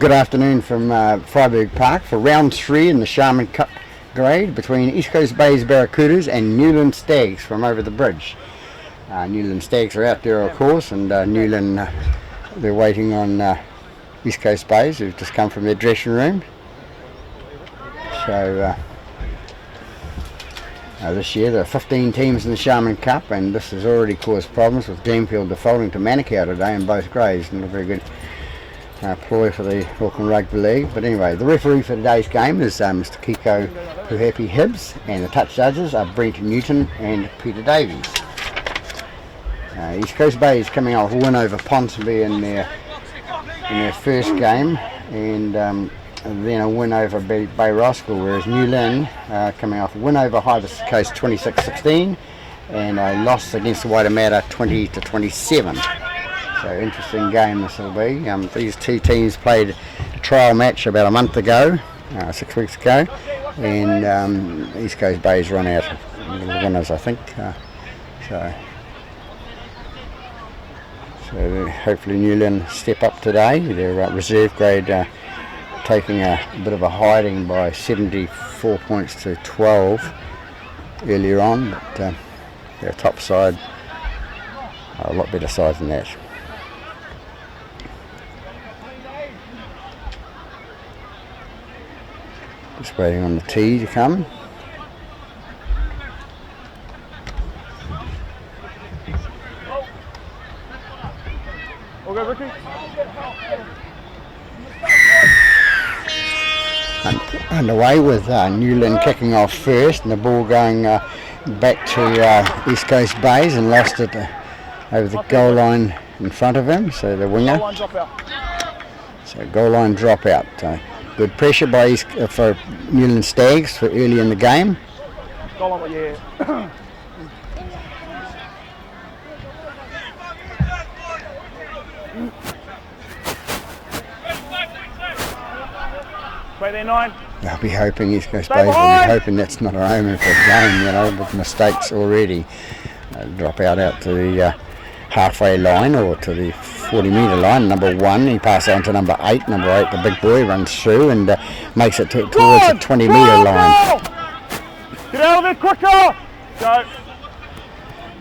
Good afternoon from Freiburg Park for round 3 in the Sharman Cup grade between East Coast Bay's Barracudas and Newland Stags from over the bridge. Newland Stags are out there, of course, and Newland, they're waiting on East Coast Bays, who've just come from their dressing room. So this year there are 15 teams in the Sharman Cup, and this has already caused problems with Glenfield defaulting to Manukau today in both grades. Not a very good ploy for the Auckland Rugby League. But anyway, the referee for today's game is Mr. Kiko Puhapi Hibbs, and the touch judges are Brent Newton and Peter Davies. East Coast Bay is coming off a win over Ponsonby in their first game, and then a win over Bay Roskill, whereas New Lynn coming off a win over Hydas Coast 26-16 and a loss against the Waitemata 20-27. So interesting game this will be. These two teams played a trial match about a month ago, 6 weeks ago, and East Coast Bay's run out the winners, I think. So hopefully Newland step up today. Their reserve grade taking a bit of a hiding by 74 points to 12 earlier on, but their top side are a lot better side than that. Just waiting on the tee to come. Okay, Ricky. Underway with Newland kicking off first, and the ball going back to East Coast Bays, and lost it over the goal line in front of him, so the winger. So goal line dropout. Good pressure by for Newland Stags for early in the game. Goal line, yeah. 29. I'll be hoping East Coast Bays will be hoping that's not a omen for a game, with mistakes already. Drop out to the halfway line or to the 40-metre line. Number 1, he passes on to number 8. Number 8, the big boy, runs through and makes it towards the 20-metre line. Get out of it quicker! Go.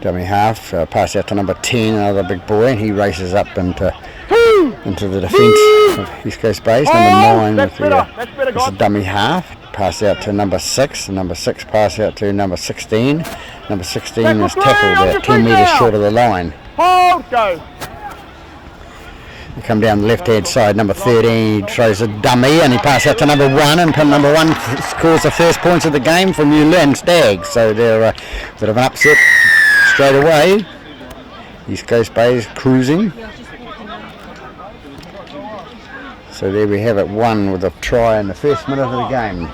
Dummy half, pass out to number 10, another big boy, and he races up into the defence of East Coast Bays. Number 9 with the dummy half. Pass out to number 6. Number 6 pass out to number 16. Number 16 is tackled at 10 metres short of the line. Hold, go. They come down the left-hand side. Number 13 throws a dummy, and he passes out to number 1, and number 1 scores the first points of the game for Newland Stags. So they're a bit of an upset straight away. East Coast Bays cruising. So there we have it, 1 with a try in the first minute of the game.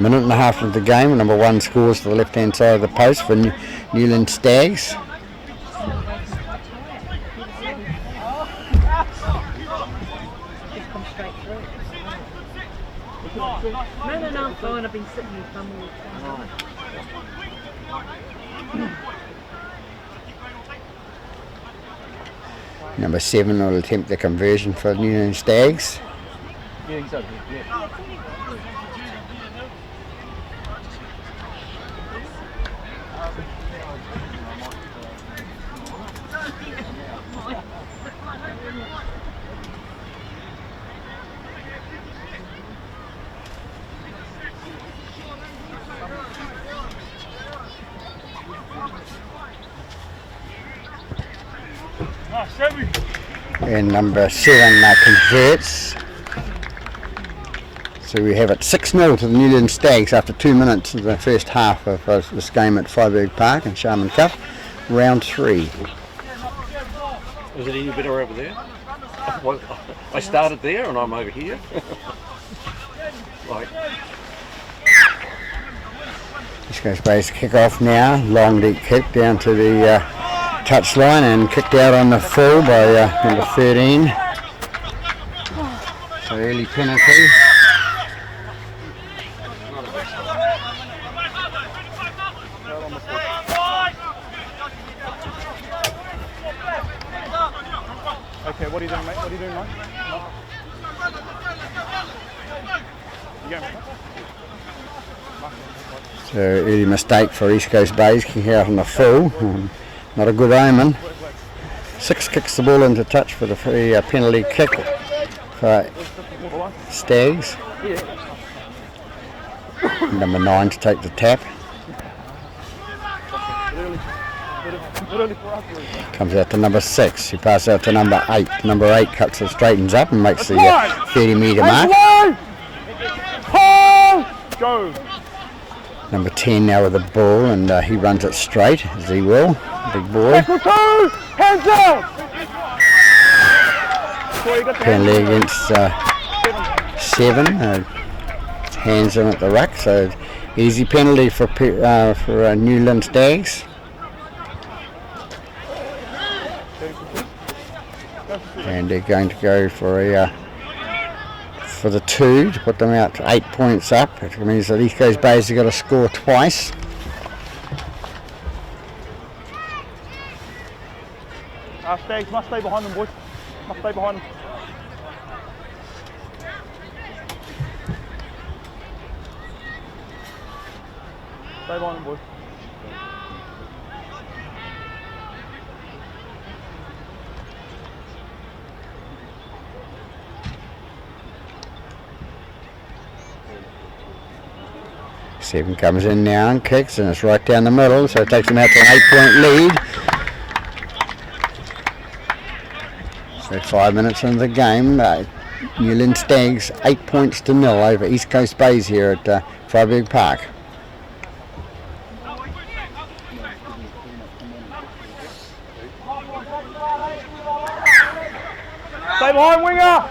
Minute and a half of the game, number 1 scores to the left-hand side of the post for Newland Stags. No, I'm fine. I've been sitting here for more time. Number 7 will attempt the conversion for Newland Stags. Yeah, he's over there. Yeah. And number 7 converts. So we have it 6-0 to the Newland Stags after 2 minutes of the first half of this game at Freiburg Park in Sharman Cup, round 3. Was it any better over there? Well, I started there and I'm over here. This goes Bay's kick off now, long deep kick down to the touchline and kicked out on the full by number 13. So early penalty. Okay, what are you doing, mate? What are you doing, mate? So early mistake for East Coast Bays, kicking out on the full. Not a good omen. 6 kicks the ball into touch for the free penalty kick for Stags. Number 9 to take the tap. Comes out to number 6. He passes out to number 8. Number 8 cuts it, straightens up and makes the 30-metre mark. Go. Number 10 now with the ball, and he runs it straight, as he will. Big boy. Tackle 2. Hands up. Penalty against 7. Hands in at the ruck, so easy penalty for New Lynn Stags. And they're going to go for the 2 to put them out to 8 points up. It means that East Coast Bays have got to score twice. Stags must stay behind them, boys. Must stay behind them. Stay behind them, boys. Seven comes in now and kicks, and it's right down the middle, so it takes them out to an 8-point lead. So 5 minutes into the game, New Lynn Stags 8 points to 0 over East Coast Bays here at Freiburg Park. Stay behind, winger!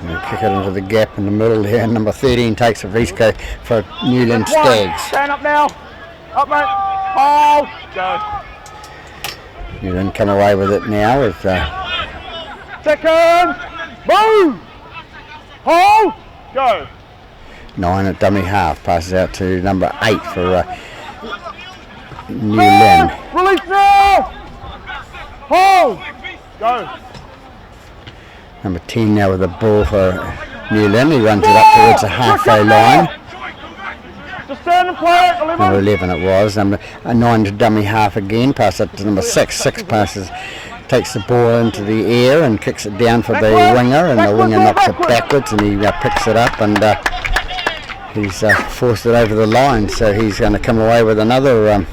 And they kick it into the gap in the middle there. Number 13 takes it for East Coast for New Lynn Stags. Stand up now. Up, mate. Hold. Go. New Lynn come away with it now with Second. Move. Hold. Go. 9 at dummy half. Passes out to number 8 for New Lynn. Release now. Hold. Go. Number 10 now with the ball for New Lynn. He runs it up towards the halfway line. Just stand and play it, 11. Number 11 it was. Number 9 to dummy half again. Pass it to number 6. 6 passes, takes the ball into the air and kicks it down for the winger, and the winger knocks it backwards, and he picks it up, and he's forced it over the line. So he's going to come away with another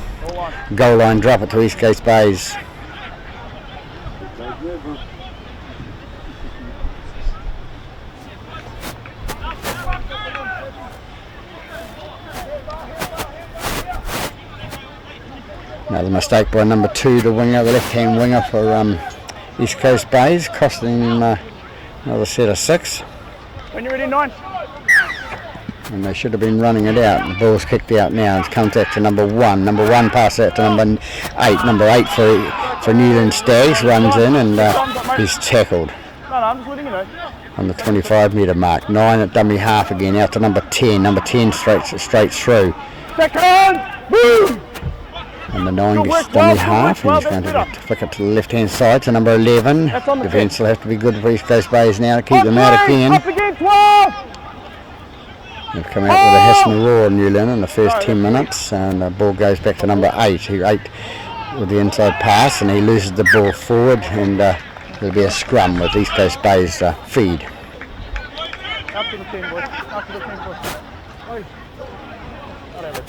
goal line drop it to East Coast Bays. Another mistake by number 2, the winger, the left-hand winger for East Coast Bays, costing him another set of 6. When you're ready, 9. And they should have been running it out. The ball's kicked out now. It's contact to number 1. Number 1 passes out to number 8. Number 8 for New Lynn Stags runs in, and he's tackled. No, I'm just letting you know. On the 25-metre mark. 9 at dummy half again, out to number 10. Number 10 straight through. Second. Move. Number 9 gets dummy half, and he's going to flick it to the left-hand side to number 11. Defence will have to be good for East Coast Bays now to keep them out again. Up again, 12. They've come out with a hiss and a roar, New Lynn, in the first 10 minutes, and the ball goes back to number 8. 8 with the inside pass, and he loses the ball forward, and there'll be a scrum with East Coast Bays feed. Up to the 10, boys. Up to the 10, boys. Oi. Whatever.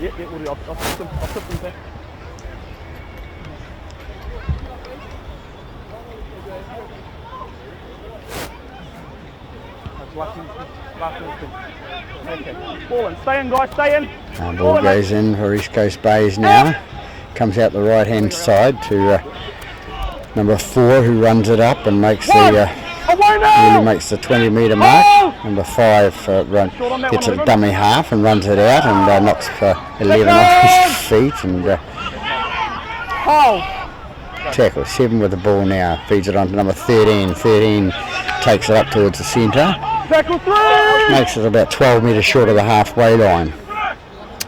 Yeah, Woody, I'll flip them there. Last instant. Okay. Ball in. Stay in, guys. Stay in. Ball goes in for East Coast Bays now. Comes out the right-hand side to number 4, who runs it up and makes really makes the 20-metre mark. Number 5 gets a dummy half and runs it out, and knocks 11 off his feet, and tackle. 7 with the ball now. Feeds it on to number 13. 13 takes it up towards the centre. Tackle 3. Makes it about 12 metres short of the halfway line.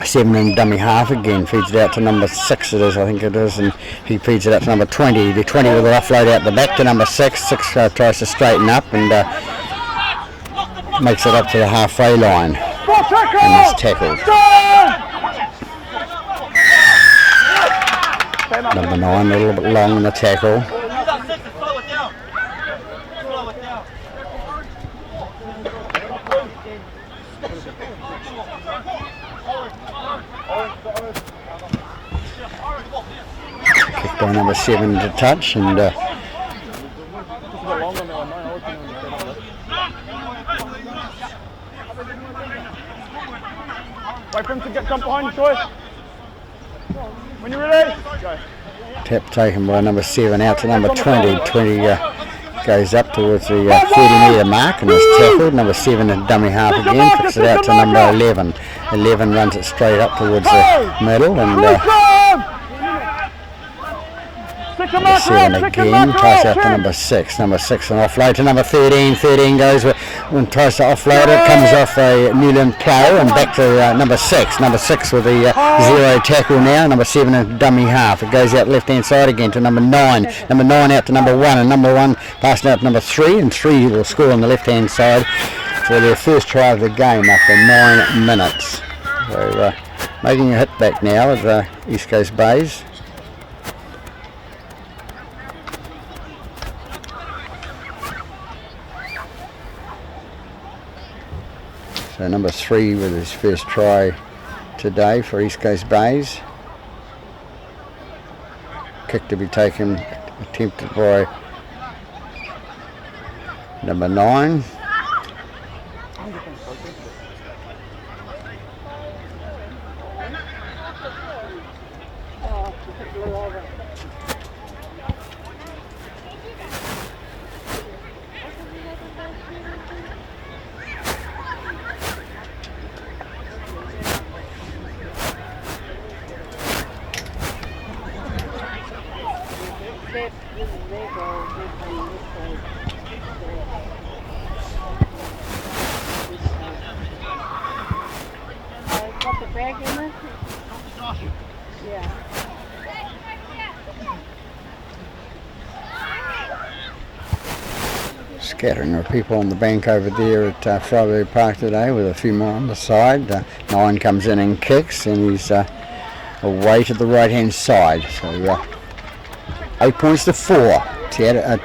7 and dummy half again, feeds it out to number 6 it is, I think it is, and he feeds it out to number 20. The 20 with an offload out the back to number 6. 6 tries to straighten up and makes it up to the halfway line and is tackled. Number 9 a little bit long in the tackle. Kicked by number 7 to touch and wait for him to jump behind you, Troy. When you're ready, go. Tap taken by number 7 out to number 20. 20 goes up towards the 30 metre mark and is tackled. Number 7 and dummy half again, kicks it out to number 11. 11 runs it straight up towards the middle and 7 again, tries out to number 6. Number 6 an offload to number 13. 13 goes and tries to offload it, comes off a Newland plough and back to number 6. Number 6 with the 0 tackle now. Number 7 and dummy half. It goes out left hand side again to number 9. Number 9 out to number 1 and number 1 passing out to number 3 and 3 will score on the left hand side for their first try of the game after 9 minutes. So making a hit back now with East Coast Bays. So number 3 with his first try today for East Coast Bays. Kick to be taken, attempted by number 9. Scattering of people on the bank over there at Friday Park today with a few more on the side. 9 comes in and kicks and he's away to the right hand side. So 8 points to 4.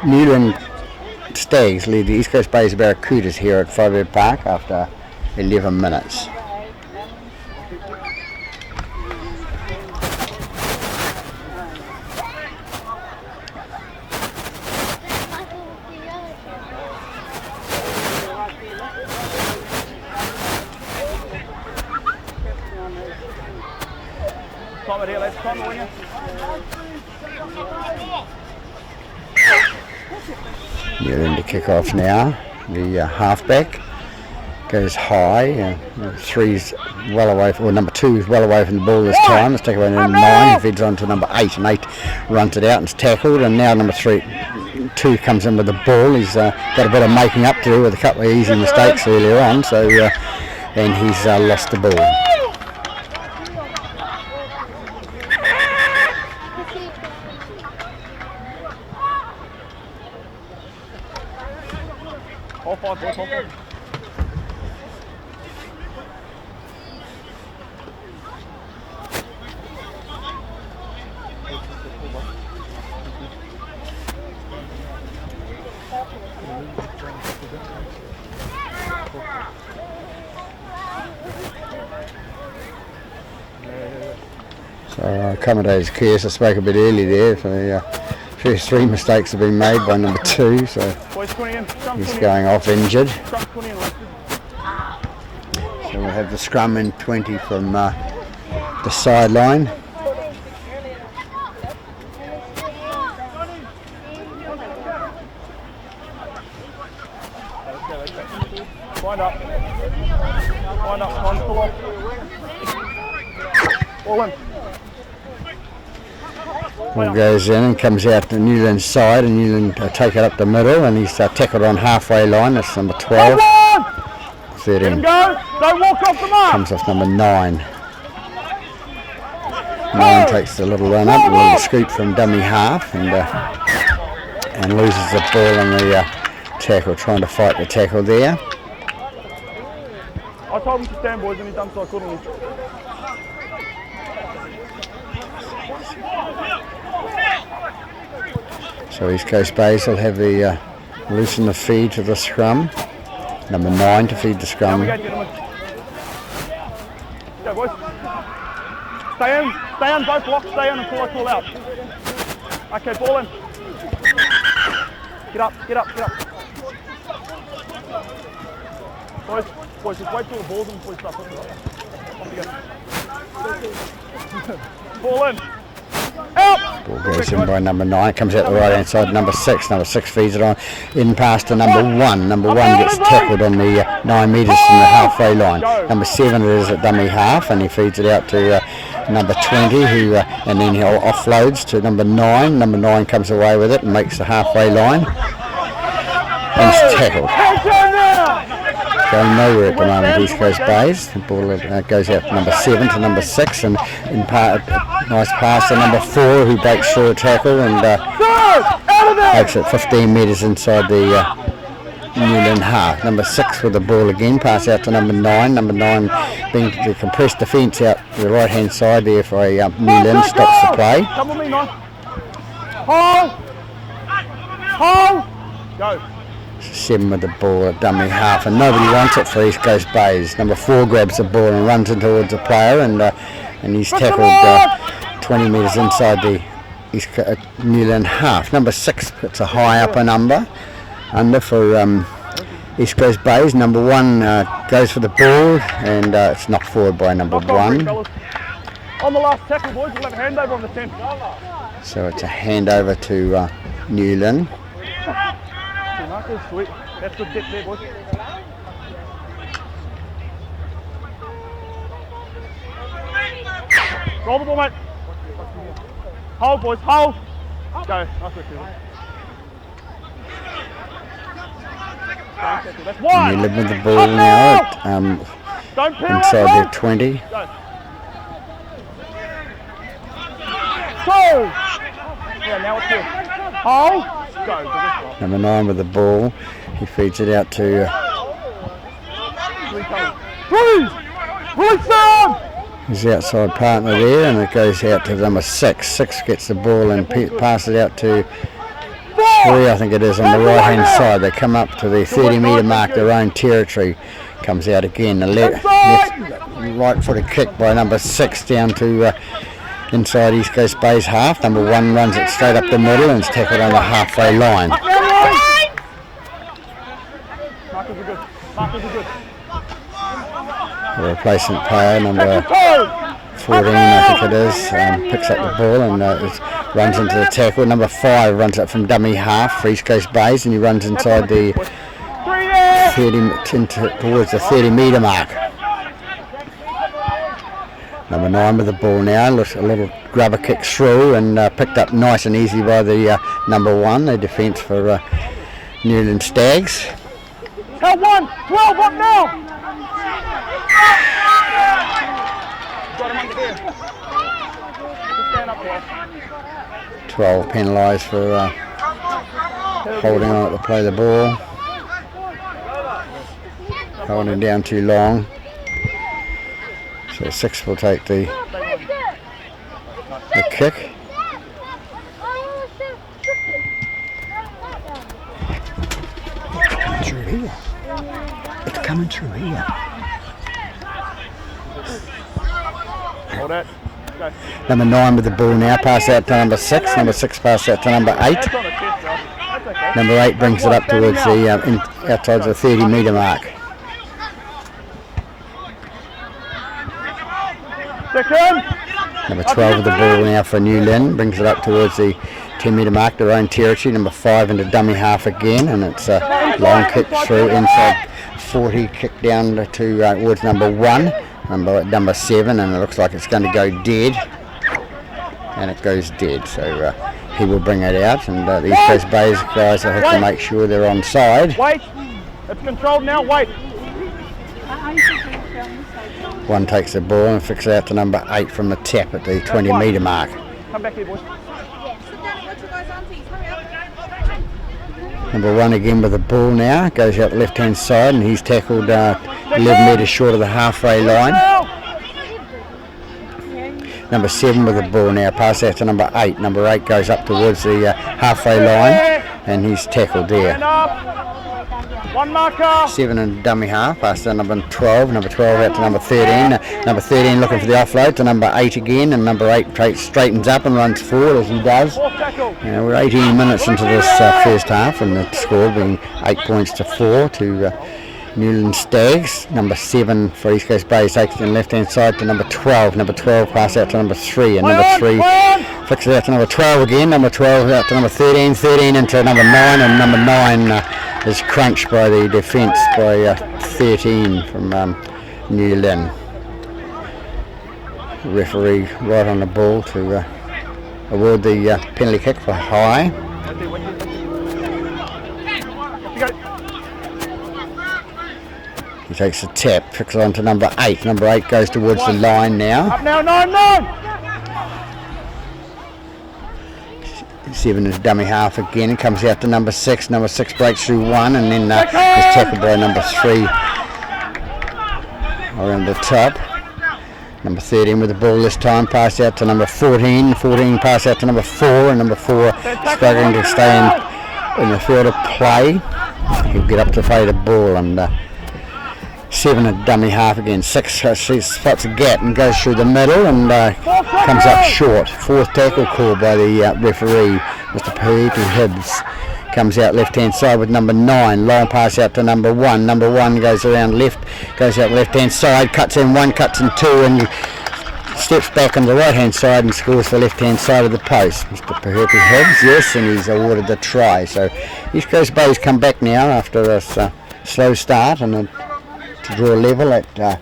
Newland Stags lead the East Coast Bays Barracudas here at Friday Park after 11 minutes. Newland to kick off now. The halfback goes high. 3's well away, or number 2 is well away from the ball this time. It's taken away number 9. He feeds on to number 8, and 8 runs it out and is tackled. And now number 2 comes in with the ball. He's got a bit of making up to do with a couple of easy mistakes earlier on. So and he's lost the ball. So accommodates Curse. I spoke a bit early there. So the first 3 mistakes have been made by number 2. So he's going off injured. So we'll have the scrum in 20 from the sideline. Wind up. Wind up. Pull off. All in. Ball goes in and comes out to Newland's side, and Newland take it up the middle, and he's tackled on halfway line. That's number 12. 13. Go. Don't walk off the mark. Comes off number 9. 9 takes the little run up, a little scoop from dummy half, and loses the ball in the tackle, trying to fight the tackle there. I told him to stand, boys, and he done so accordingly. So East Coast Bays will have the loosen the feed to the scrum. Number 9 to feed the scrum. Go, boys. Stay in, both blocks, stay in until I call out. Okay, ball in. Get up. Boys, just wait till the ball's in before you start putting it up. Off you go. Ball in. Out! Ball goes in by number 9, comes out the right hand side, number 6. Number 6 feeds it on, in past to number 1. Number 1 gets tackled on the 9 metres from the halfway line. Number 7 is at dummy half, and he feeds it out to number 20, who and then he offloads to number 9. Number 9 comes away with it and makes the halfway line. And it's tackled. Going nowhere at the moment, East Coast Bays. The ball goes out from number 7 to number 6, and nice pass to number 4, who breaks through a tackle and makes it 15 metres inside the Newland half. Number 6 with the ball again, pass out to number 9. Number 9 being the compressed defence out to the right hand side there for a Newland, stops the play. Come with me, 9. Hold! Go. 7 with the ball at dummy half, and nobody wants it for East Coast Bays. Number 4 grabs the ball and runs in towards the player, and he's tackled 20 metres inside the Newland half. Number 6 puts a high upper under for East Coast Bays. Number 1 goes for the ball, and it's knocked forward by number 1. On the last tackle, boys, we'll have a handover on the 10. So it's a handover to Newland. Sweet. That's good depth there, boys. Roll the ball, mate. Hold, boys, hold. Go. Nice work, that's one. Newland with the ball now at, inside their 20. Go. 2. Yeah, now it's here. Hold. Go. Number 9 with the ball, he feeds it out to his outside partner there, and it goes out to number 6. 6 gets the ball and passes it out to 3, I think it is, on the right hand side. They come up to the 30 metre mark, their own territory. Comes out again, the left right footed kick by number 6 down to inside East Coast Bays half. Number 1 runs it straight up the middle and is tackled on the halfway line. The replacement player, number 14, I think it is, picks up the ball and runs into the tackle. Number 5 runs it from dummy half for East Coast Bays, and he runs inside the 30 towards the 30 metre mark. Number 9 with the ball now, looks a little grubber kick through and picked up nice and easy by the number 1, the defence for Newland Stags. Count 1, 12 up now! Got him under there. Just stand up, boy. 12 penalised for holding on to play the ball. Holding down too long. So 6 will take the kick. It's coming through here. It's coming through here. Hold it. Go. Number 9 with the ball now, pass out to number 6. Number 6 pass out to number 8. That's on the test, That's okay. Number 8 brings it up towards the outside the 30 metre mark. Second. Number 12 with the ball now for New Lynn, brings it up towards the 10 metre mark, their own territory. Number 5 into dummy half again, and it's a long kick through inside 40, kick down to towards number 1, number 7, and it looks like it's going to go dead, and it goes dead. So he will bring it out, and the East Coast Bays guys will have to make sure they're on side. Wait, it's controlled now. Wait. 1 takes the ball and flicks it out to number 8 from the tap at the 20 metre mark. Come back here, boys. Number 1 again with the ball now, goes out the left hand side and he's tackled 11 metres short of the halfway line. Number 7 with the ball now, pass out to number 8. Number 8 goes up towards the halfway line and he's tackled there. 1 marker. 7 and dummy half, pass to number 12. Number 12 out to number 13. Number 13 looking for the offload to number 8 again, and number 8 straightens up and runs forward as he does. We're 18 minutes into this first half, and the score being 8 points to 4 to Newland Stags. Number 7 for East Coast Bay takes it in the left hand side to number 12. Number 12 pass out to number 3, and number 3 flicks it out to number 12 again. Number 12 out to number 13. 13 into number 9, and number 9 is crunched by the defence by 13 from New Lynn. Referee right on the ball to award the penalty kick for high. He takes a tap, flicks it on to number 8. Number 8 goes towards the line now. Up now, 9. 7 is dummy half again and comes out to number 6. Number 6 breaks through 1 and then is tackled by number 3 around the top. Number 13 with the ball this time, pass out to number 14. 14 pass out to number 4, and number 4 struggling to stay in the field of play. He'll get up to play the ball, and 7 a dummy half again. 6 spots a gap and goes through the middle and comes up short. 4th tackle call by the referee, Mr. Petesfilming Hibbs. Comes out left hand side with number 9. Long pass out to number 1. Number 1 goes around left, goes out left hand side, cuts in 1, cuts in 2, and steps back on the right hand side and scores the left hand side of the post. Mr. Petesfilming Hibbs, yes, and he's awarded the try. So East Coast Bay's come back now after this slow start and to draw level at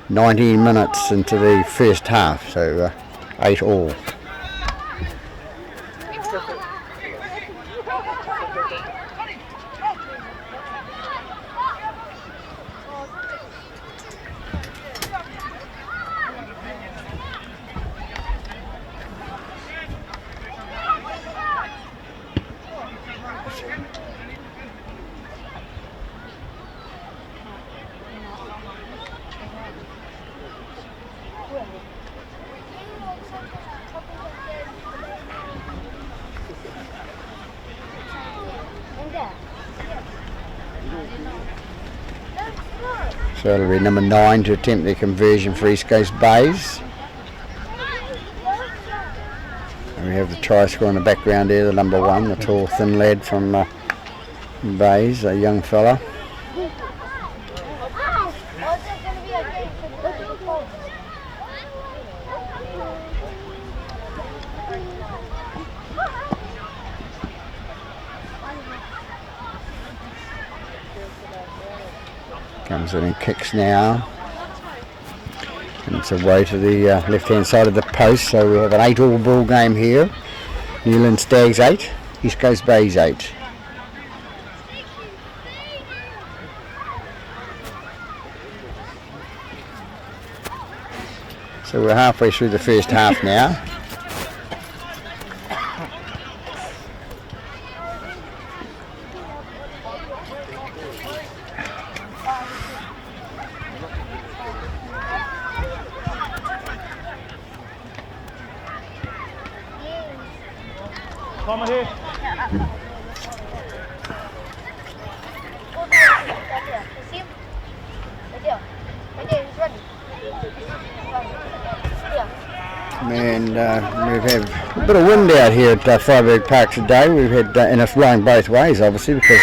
19 minutes into the first half, so 8 all. So it'll be number 9 to attempt the conversion for East Coast Bays. And we have the try scorer in the background there, the number 1, the tall thin lad from Bays, a young fella. Comes in and kicks now, and it's away to the left hand side of the post, so we have an 8 all ball game here. Newland Stags 8, East Coast Bays 8. So we're halfway through the first half now. Come here. And we've had a bit of wind out here at Freiburg Park today. We've had, and it's blowing both ways obviously, because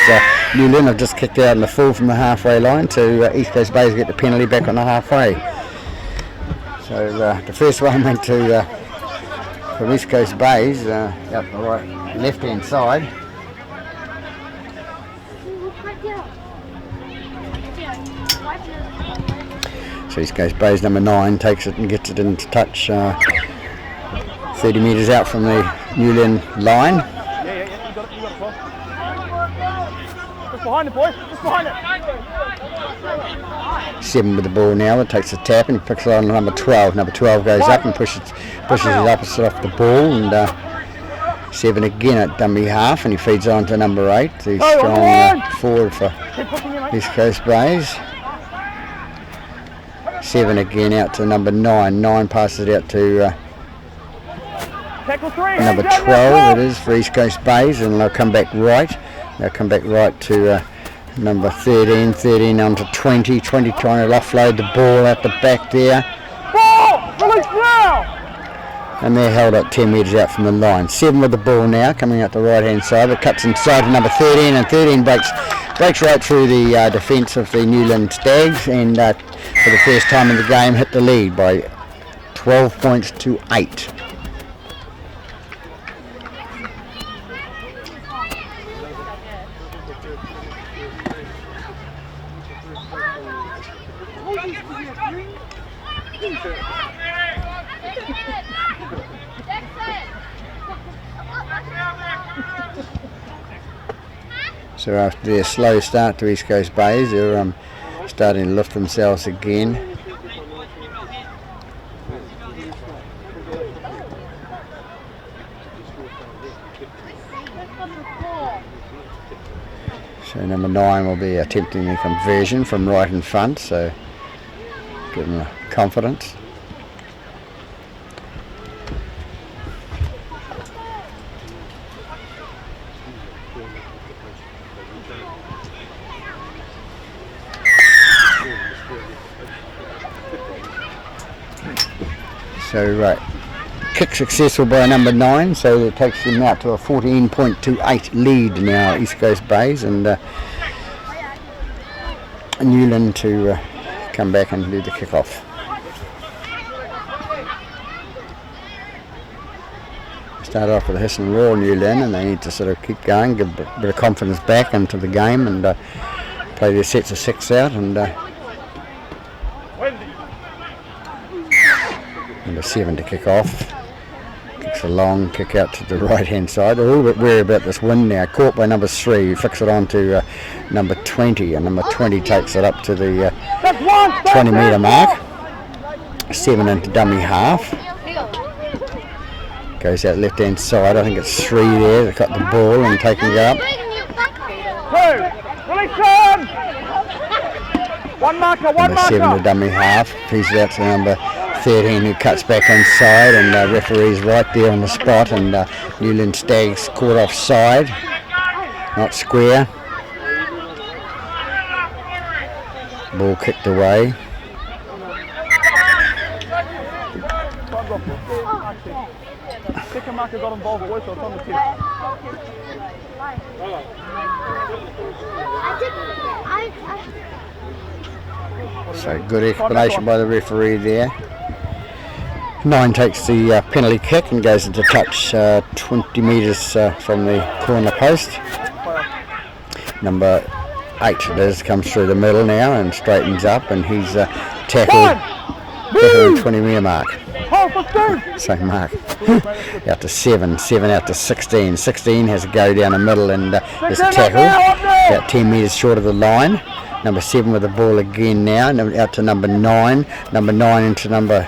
New Lynn have just kicked out in the full from the halfway line to East Coast Bays get the penalty back on the halfway. So the first one went to from East Coast Bays out the right left hand side. So East Coast Bays number 9 takes it and gets it into touch 30 metres out from the New Lynn line. Yeah, you got it, behind it, boys. Just behind it. 7 with the ball now. It takes a tap and picks it on number 12. Number 12 goes up and pushes his opposite off the ball, and 7 again at dummy half, and he feeds on to number 8. The strong forward for East Coast Bays. 7 again out to number 9. 9 passes it out to number 12. It is for East Coast Bays, and they'll come back right. They'll come back right to number 13. 13 on to 20. 20 trying to offload the ball out the back there. Ball! Release now! And they're held at 10 metres out from the line. 7 with the ball now, coming out the right hand side. It cuts inside to number 13, and 13 breaks right through the defence of the Newland Stags, and for the first time in the game hit the lead by 12 points to 8. So after their slow start to East Coast Bays, they're starting to lift themselves again. So number 9 will be attempting the conversion from right in front, so give them confidence. So kick successful by number 9, so it takes them out to a 14.28 lead now, East Coast Bays, and Newland to come back and do the kick-off. Start off with a hiss and roar, Newland, and they need to sort of keep going, give a bit of confidence back into the game, and play their sets of 6 out, and number 7 to kick off. Kicks a long kick out to the right hand side. They're a little bit wary about this wind now. Caught by number 3. Flicks it on to number 20, and number 20 takes it up to the 20 metre mark. 7 into dummy half. Goes out left hand side. I think it's 3 there. They cut the ball and taking it up. 2. Release time! One marker. Number 7 to dummy half. Pieces out to number 13, who cuts back inside, and referee's right there on the spot, and Newland Stags caught offside, not square. Ball kicked away. Second marker got involved, so it's on the tip. So good explanation by the referee there. 9 takes the penalty kick and goes into touch 20 metres from the corner post. Number 8 it is, comes through the middle now and straightens up, and he's tackled at the 20 metre mark. Same mark. Out to 7, 7 out to 16. 16 has a go down the middle and is tackled about 10 metres short of the line. Number 7 with the ball again now, out to number 9. Number 9 into number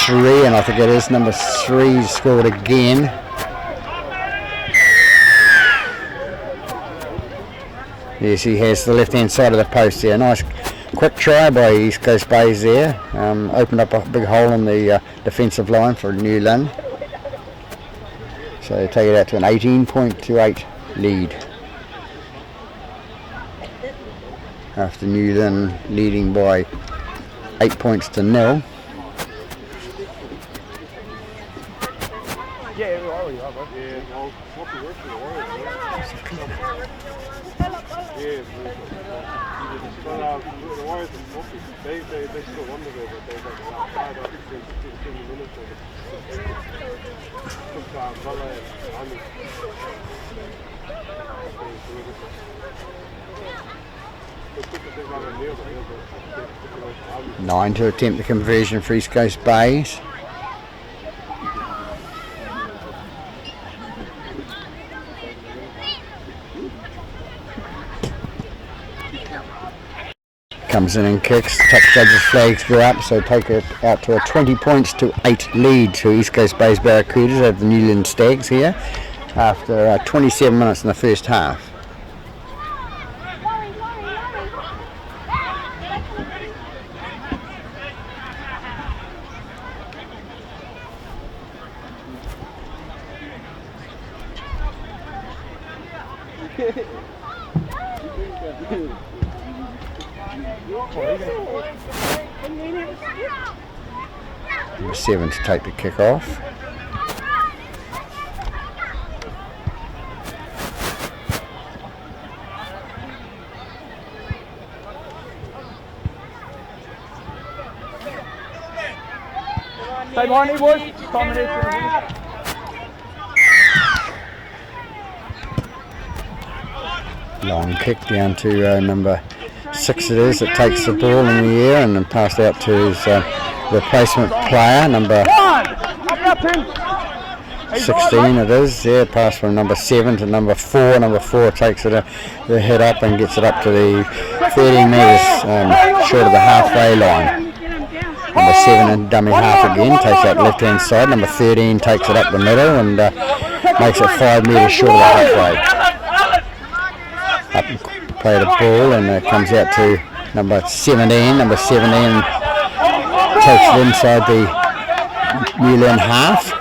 3, and I think it is number 3 scored again. Yes, he has the left-hand side of the post there. Nice quick try by East Coast Bays there. Opened up a big hole in the defensive line for Newland. So they take it out to an 18.28 lead. After Newland leading by 8 points to 0. Nine to attempt the conversion for East Coast Bays. comes in and kicks. Top judges' flags go up, so take it out to a 20 points to 8 lead to East Coast Bay's Barracudas over the Newland Stags here after 27 minutes in the first half. Number 7 to take the kick off. Stay behind me, boys. Time it is. Long kick down to number 6 it is that takes the ball in the air and then passed out to his replacement player, number 16 it is. Yeah, pass from number 7 to number 4. Number 4 takes it the head up and gets it up to the 13 metres short of the halfway line. Number 7 and dummy half again, takes that left hand side. Number 13 takes it up the middle and makes it 5 metres short of the halfway. Up and play the ball and it comes out to number 17. Number 17 takes it inside the Newland half.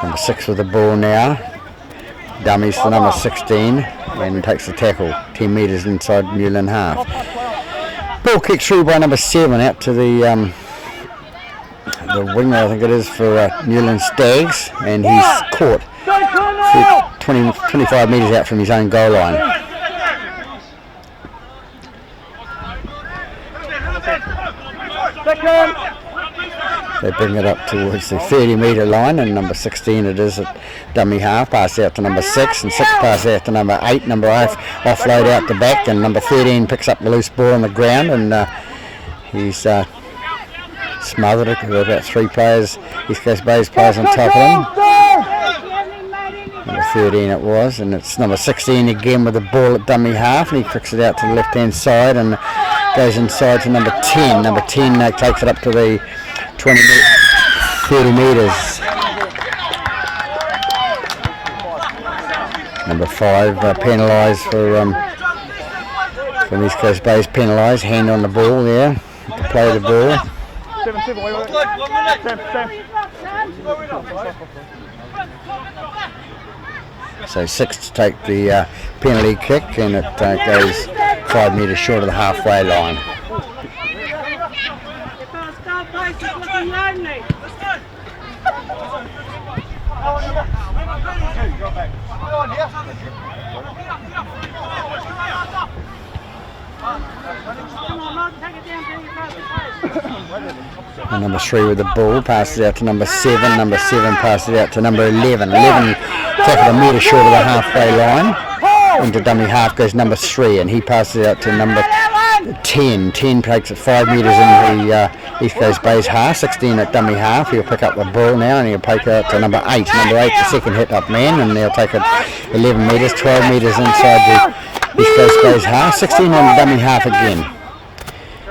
Number 6 with the ball now. Dummies to number 16 and takes the tackle 10 metres inside Newland half. Ball kicked through by number 7 out to the winger, I think it is, for Newland Stags, and he's caught 25 metres out from his own goal line. They bring it up towards the 30 metre line, and number 16 it is at dummy half, pass out to number 6, and 6 pass out to number 8, number 8 offload out the back, and number 13 picks up the loose ball on the ground, and he's smothered it with about 3 players, East Coast Bay's players on top of him. Number 13 it was, and it's number 16 again with the ball at dummy half, and he kicks it out to the left hand side and goes inside to number 10. Number 10 takes it up to the 30 metres. Number 5 penalised from East Coast Bay's penalised, hand on the ball there to play the ball. 7, wait. So 6 to take the penalty kick, and it goes 5 metres short of the halfway line. And number 3 with the ball passes out to number 7. Number 7 passes out to number 11. 11 tackled a metre short of the halfway line. Into dummy half goes number 3, and he passes out to number 10. 10 takes it 5 metres in the East Coast Bay's half. 16 at dummy half. He'll pick up the ball now, and he'll take it out to number 8. Number 8, the second hit up man, and they'll take it 11 metres, 12 metres inside the East Coast Bay's half. 16 on the dummy half again.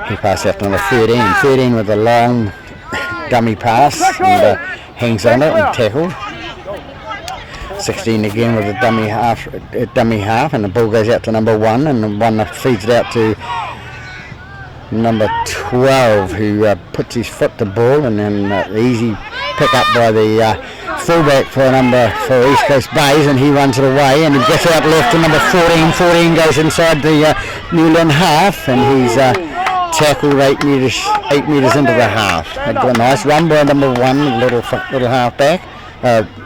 He passed out to number 13. 13 with a long dummy pass and hangs on it and tackled. 16 again with a dummy half, and the ball goes out to number 1, and the 1 feeds it out to number 12, who puts his foot to ball, and then easy pick up by the fullback for East Coast Bays, and he runs it away, and he gets out left to number 14. 14 goes inside the Newland half, and he's tackled 8 metres into the half. A nice run by number 1, little halfback,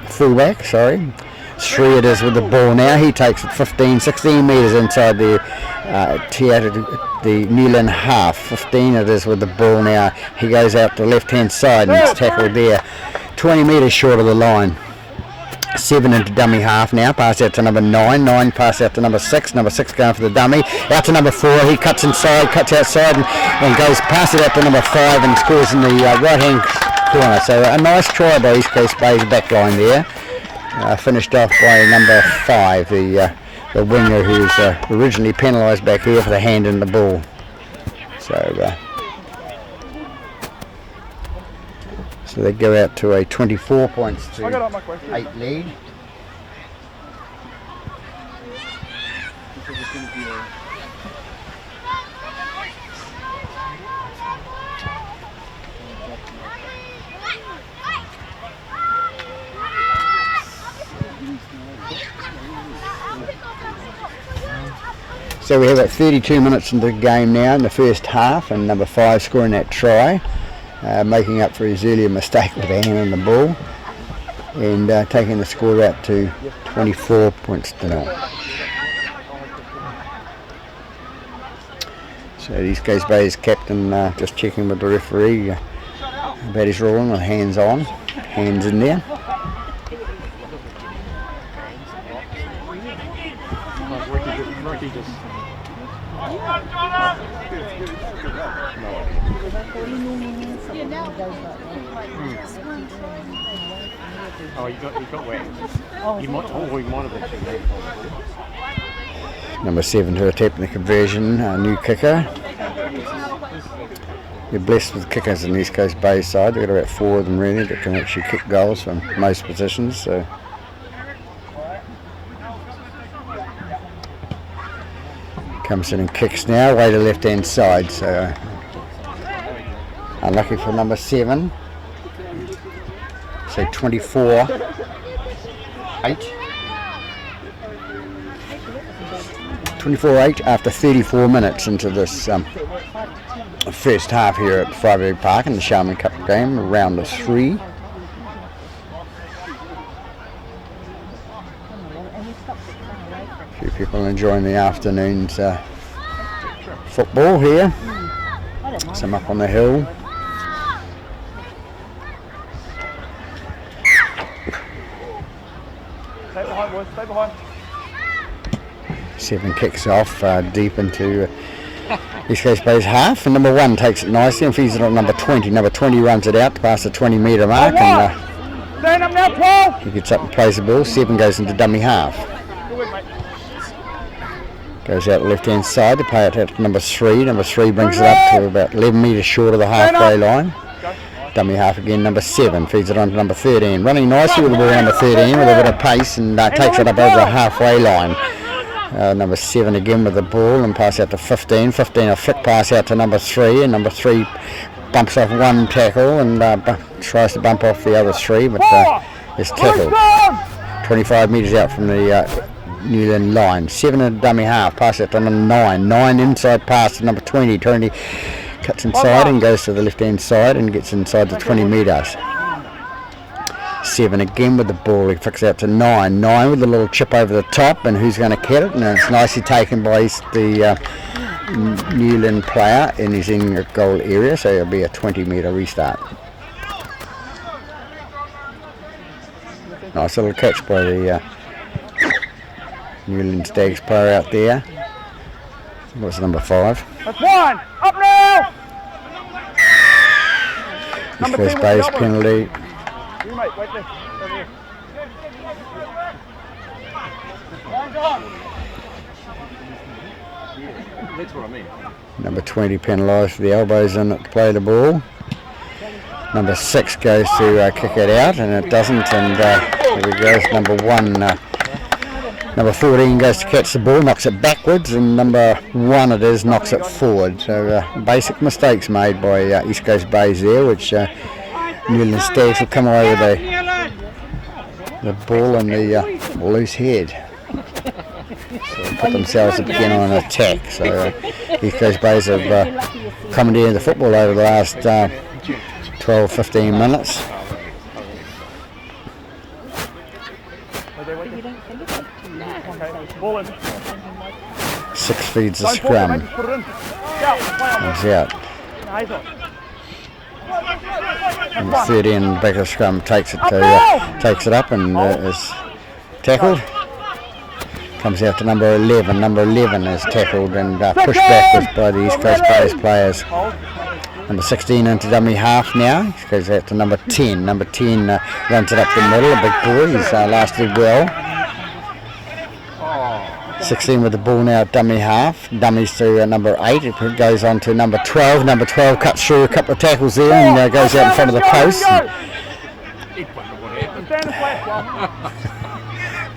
fullback, sorry. 3 it is with the ball now. He takes it 15, 16 metres inside the Newland half. 15 it is with the ball now. He goes out the left hand side and it's tackled there, 20 metres short of the line. 7 into dummy half now, pass out to number 9, 9 pass out to number 6, number 6 going for the dummy, out to number 4, he cuts outside and goes past it out to number 5 and scores in the right hand corner. So a nice try by East Coast Bay's back line there, finished off by number 5, the the winger who was originally penalised back here for the hand in the ball. So so they go out to a 24 points to 8 lead. So we have about 32 minutes into the game now in the first half, and number 5 scoring that try, making up for his earlier mistake with the hand on the ball, and taking the score out to 24 points to 0. So these guys by his captain just checking with the referee about his ruling with hands on, hands in there. Oh, he got wet. He might have actually. Number 7 to attempt the conversion, new kicker. You're blessed with kickers in East Coast Bay side. They've got about 4 of them really that can actually kick goals from most positions. So comes in and kicks now, way to left hand side. So unlucky for number 7. So 24-8. 24-8 after 34 minutes into this first half here at Freiburg Park in the Sharman Cup game, round of 3. A few people enjoying the afternoon's football here. Some up on the hill. Stay behind, boys. Stay behind. 7 kicks off deep into East Coast Bay's half, and number 1 takes it nicely and feeds it on number 20. Number 20 runs it out past the 20 metre mark, and stand up now, 12. he gets up and plays the ball. 7 goes into dummy half. Goes out left hand side to play it out to number 3. Number 3 brings it up to about 11 metres short of the halfway line. Dummy half again, number 7 feeds it on to number 13. Running nicely with the ball, number 13 with a bit of pace, and takes it up over the halfway line. Number 7 again with the ball and pass out to 15. 15 a flick pass out to number 3, and number 3 bumps off one tackle and tries to bump off the other 3, but is tackled. 25 metres out from the New Lynn line. 7 in a dummy half, pass out to number 9. 9 inside pass to number 20. 20 cuts inside and goes to the left hand side and gets inside the 20 metres. 7 again with the ball, he flicks out to 9. 9 with a little chip over the top, and who's going to get it? And it's nicely taken by the New Lynn player in his in goal area, so it'll be a 20 metre restart. Nice little catch by the New Lynn Stags player out there. What's number 5? That's 1. Up now. East Coast Bay's penalty. You mate, wait there. That's what I mean. Number 20 penalised for the elbows in it to play the ball. Number 6 goes to kick it out, and it doesn't, and here he goes. Number 1, number 14 goes to catch the ball, knocks it backwards, and number 1 it is, knocks it forward. So basic mistakes made by East Coast Bays there, which New Lynn Stags will come away with the ball and the loose head. So they put themselves again on an attack. So East Coast Bays have commandeered the football over the last 12-15 minutes. Ball in. 6 feeds the scrum. Comes out. Number 13 in the back of the scrum takes it up and is tackled. Comes out to number 11. Number 11 is tackled and pushed backwards by the East Coast Bay's players. Number 16 into dummy half now. He goes out to number 10. Number 10 runs it up the middle. A big boy. He's lasted well. 16 with the ball now at dummy half. Dummies to number 8. It goes on to number 12. Number 12 cuts through a couple of tackles there and goes out in front of the post.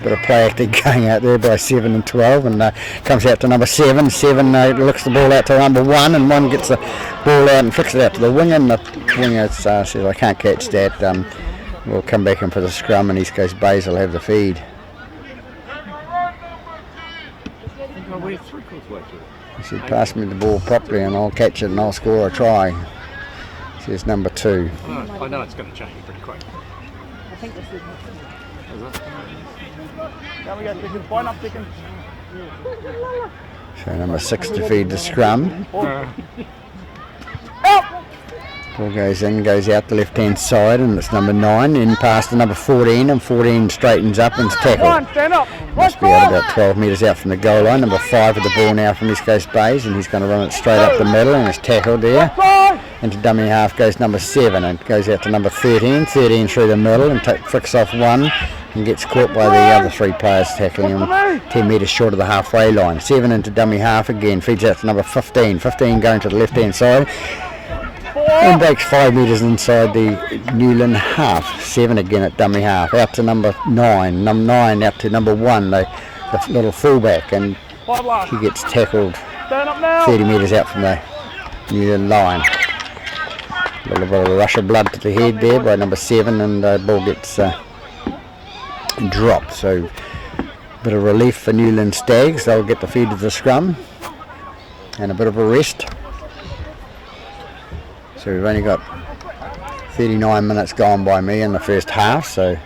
Bit of play acting going out there by 7 and 12, and comes out to number 7. 7 looks the ball out to number 1, and 1 gets the ball out and flicks it out to the winger, and the winger says, I can't catch that. We'll come back in for the scrum, and East Coast Bays will have the feed. He said, pass me the ball properly and I'll catch it and I'll score a try. Says number 2. Oh, I know it's going to change pretty quick. I think this is Down we go, chickens. Fine up, chickens. So number 6 to feed the scrum. Ball goes in, goes out the left-hand side, and it's number 9, in past the number 14, and 14 straightens up and's tackled. Stand up. Must be out about 12 metres out from the goal line. Number 5 with the ball now from East Coast Bays, and he's going to run it straight up the middle, and it's tackled there. Into dummy half goes number 7, and goes out to number 13. 13 through the middle, and flicks off 1, and gets caught by the other 3 players tackling him 10 metres short of the halfway line. 7 into dummy half again, feeds out to number 15. 15 going to the left-hand side. And breaks 5 metres inside the Newland half. 7 again at dummy half. Out to number 9. Number 9 out to number 1, the little fullback, and he gets tackled 30 metres out from the Newland line. A little bit of a rush of blood to the head there by number 7, and the ball gets dropped. So a bit of relief for Newland Stags. They'll get the feed of the scrum and a bit of a rest. So we've only got 39 minutes gone by me in the first half, so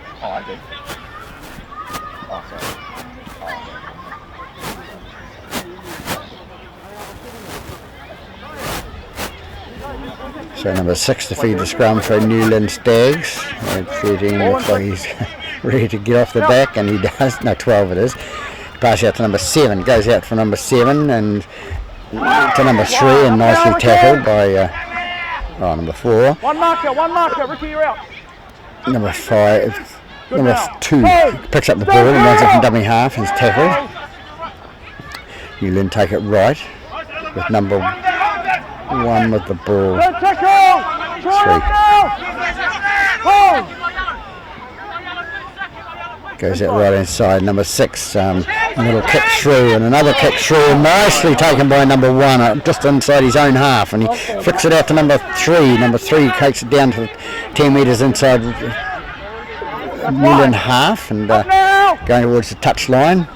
number 6 to feed the scrum for Newland Stags. And 13 looks like he's ready to get off the back, and he does. No, 12 it is. Pass out to number 7, goes out for number 7 and to number 3, and nicely tackled by number 4. One marker, Ricky, you're out. Number 5, number 2 picks up the ball and runs it from dummy half and is tackled. Newland take it right with number 1 with the ball. 3. Goes out right inside. Number 6, a little kick through and another kick through, nicely taken by number 1 just inside his own half, and he flicks it out to number 3. Number 3 takes it down to 10 metres inside Newland half and going towards the touch line.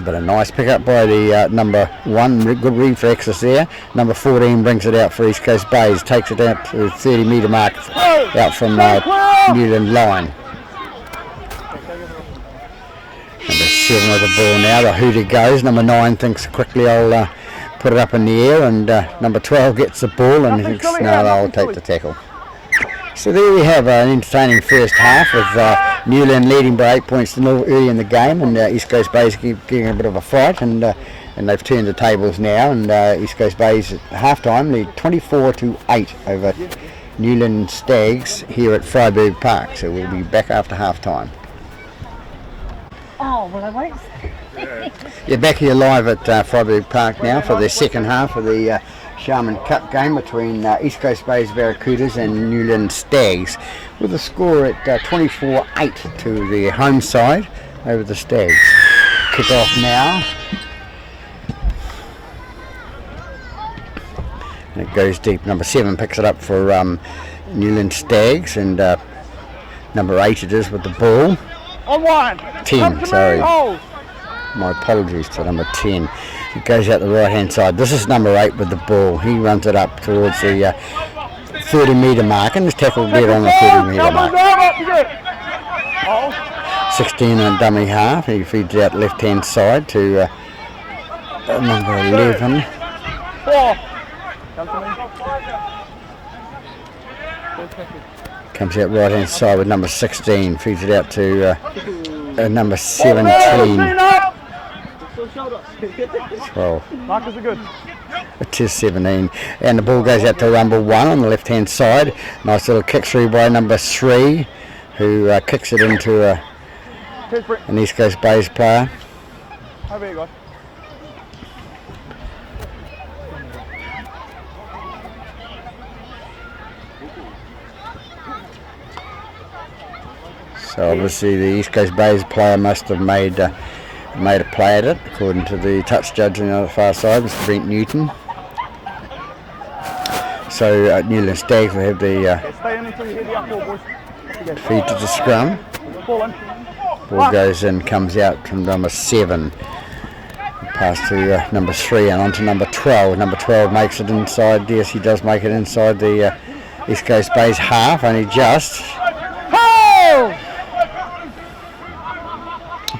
But a nice pick up by the number 1, good reflexes there. Number 14 brings it out for East Coast Bays, takes it out to the 30 metre mark out from Newland line. Number 7 with the ball now, the hooter goes. Number 9 thinks quickly I'll put it up in the air, and number 12 gets the ball and thinks no, I'll take the tackle. So there we have an entertaining first half with Newland leading by 8 points to 0 early in the game, and East Coast Bays getting a bit of a fight, and they've turned the tables now, and East Coast Bays at half-time lead 24-8 over Newland Stags here at Freiburg Park. So we'll be back after half-time. Oh, well, I won't. You're back here live at Freiburg Park now for the second half of the Sharman Cup game between East Coast Bays Barracudas and Newland Stags, with a score at 24-8 to the home side over the Stags. Kick off now. And it goes deep. Number 7 picks it up for Newland Stags, and number 8 it is with the ball. On 1. 10, sorry. My apologies to number 10. It goes out the right hand side. This is number 8 with the ball. He runs it up towards the 30 metre mark and is tackled dead on the 30 metre mark. 16 on dummy half. He feeds out left hand side to number 11. 4. Comes out right hand side with number 16. Feeds it out to number 17. 12. Markers are good. It is 17. And the ball goes out to number 1 on the left hand side. Nice little kick through by number 3, who kicks it into an East Coast Bays player. Over here, guys. So obviously the East Coast Bays player must have made a play at it, according to the touch judge on the other far side, Mr. Brent Newton. So Newland Stags will have the Stay in until you hear the up ball, boys. feed to the scrum. Ball in. Ball goes in, comes out from number 7. Pass to number 3 and on to number 12. Number 12 makes it inside. Yes, he does make it inside the East Coast Bays half, only just.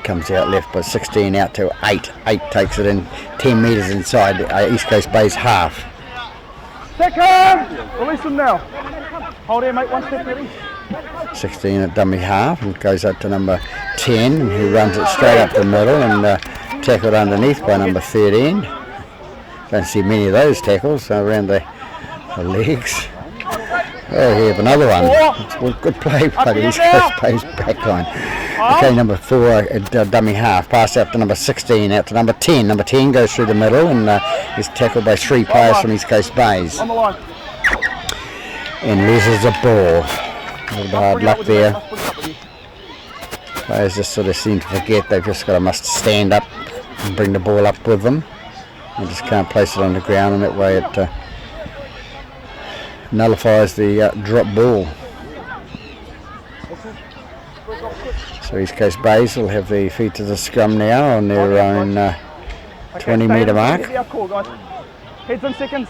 Comes out left by 16 out to 8. 8 takes it in 10 metres inside East Coast Bays half. Second! Release them now. Hold here, mate. 1 step ready. 16 at dummy half and goes up to number 10, who runs it straight up the middle and tackled underneath by number 13. Don't see many of those tackles around the legs. Oh, we have another one. Well, good play by the East Coast Bays back line. Okay, number 4 at dummy half. Pass out to number 16, out to number 10. Number 10 goes through the middle and is tackled by 3 players from East Coast Bays. On the line. And loses the ball. A little bit hard luck there. Players just sort of seem to forget they've just got to must stand up and bring the ball up with them. They just can't place it on the ground, and that way it nullifies the drop ball. So East Coast Bays will have the feet to the scrum now on their own 20 metre mark. Heads in seconds.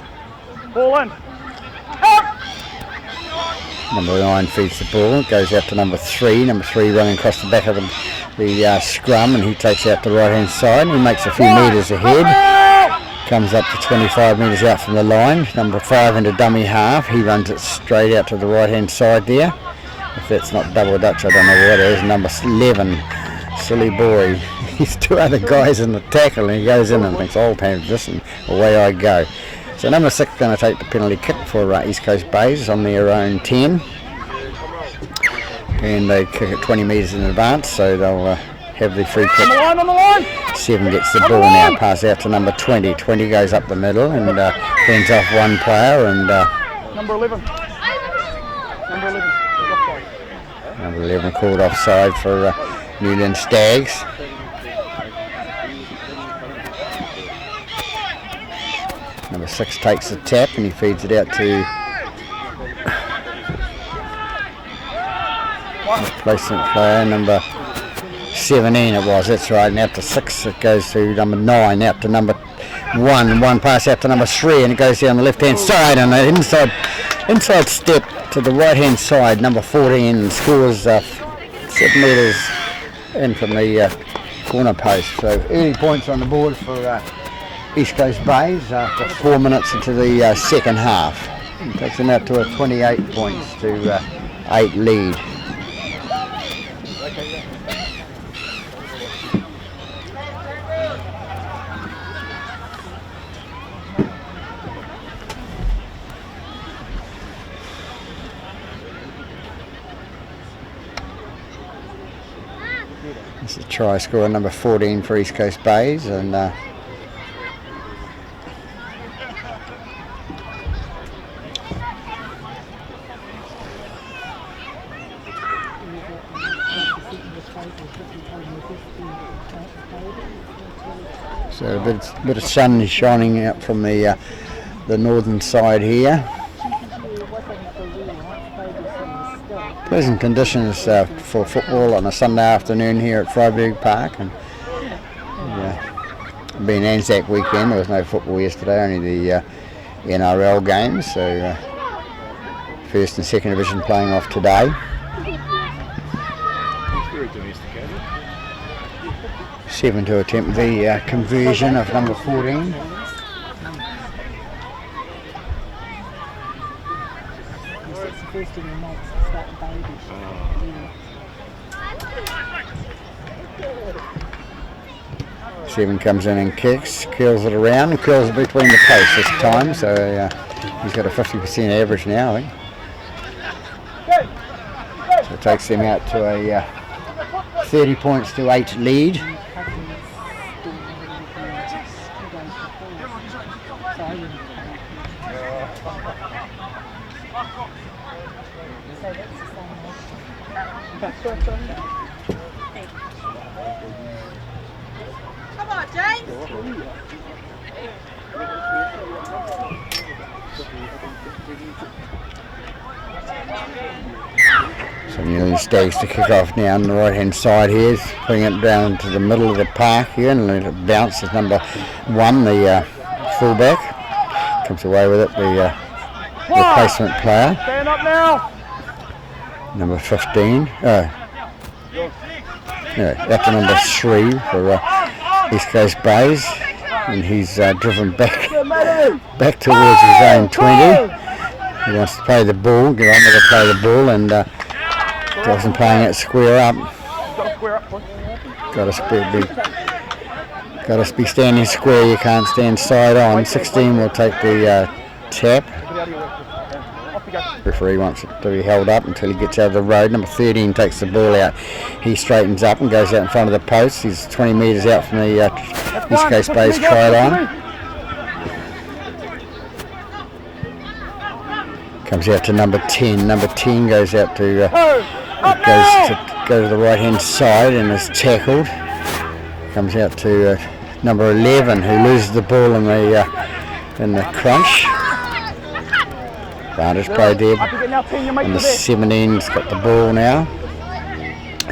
Ball in. Number 9 feeds the ball, goes out to number 3. Number 3 running across the back of the scrum, and he takes out the right hand side. He makes a few metres ahead. Comes up to 25 metres out from the line. Number 5 into dummy half. He runs it straight out to the right hand side there. If that's not double Dutch, I don't know what it is. Number 11, silly boy. He's 2 other guys in the tackle, and he goes in and thinks, I'll pay this, and away I go. So number 6 going to take the penalty kick for East Coast Bays on their own 10. And they kick it 20 metres in advance, so they'll have the free kick. On the line. 7 gets the ball now, pass out to number 20. 20 goes up the middle and fends off 1 player. And Number 11. Number 11 called offside for Newland Stags. Number 6 takes the tap and he feeds it out to replacement player, number 17 it was, that's right, and out to 6 it goes to number 9, out to number 1, 1 pass out to number 3 and it goes down the left hand side and an inside step to the right hand side, number 14 scores 7 metres in from the corner post. So early points on the board for East Coast Bays after 4 minutes into the second half. It takes them out to a 28 points to 8 lead. It's a try scorer number 14 for East Coast Bays, and so a bit of sun is shining out from the northern side here. Pleasant conditions for football on a Sunday afternoon here at Freiburg Park, and being Anzac weekend, there was no football yesterday, only the NRL games, so first and second division playing off today. 7 to attempt the conversion of number 14. Seven comes in and kicks, curls it around, and curls it between the posts this time, so he's got a 50% average now, I think. So it takes them out to a 30 points to 8 lead. Come on, James. So Newland Stags to kick off now on the right hand side here, putting it down to the middle of the park here and let it bounce as number 1, the fullback. Comes away with it, the replacement player. Stand up now. Number 15. After number 3 for East Coast Bays. And he's driven back towards his own 20. He wants to play the ball, get on with it, play the ball, and doesn't playing it square up. Got to be standing square. You can't stand side on. 16 will take the tap. Referee wants it to be held up until he gets out of the road. Number 13 takes the ball out. He straightens up and goes out in front of the post. He's 20 metres out from the East Coast Bays try line. Comes out to number 10. Number 10 goes out to go to the right hand side and is tackled. Comes out to number 11 who loses the ball in the crunch. Advantage play there. And the 17's got the ball now.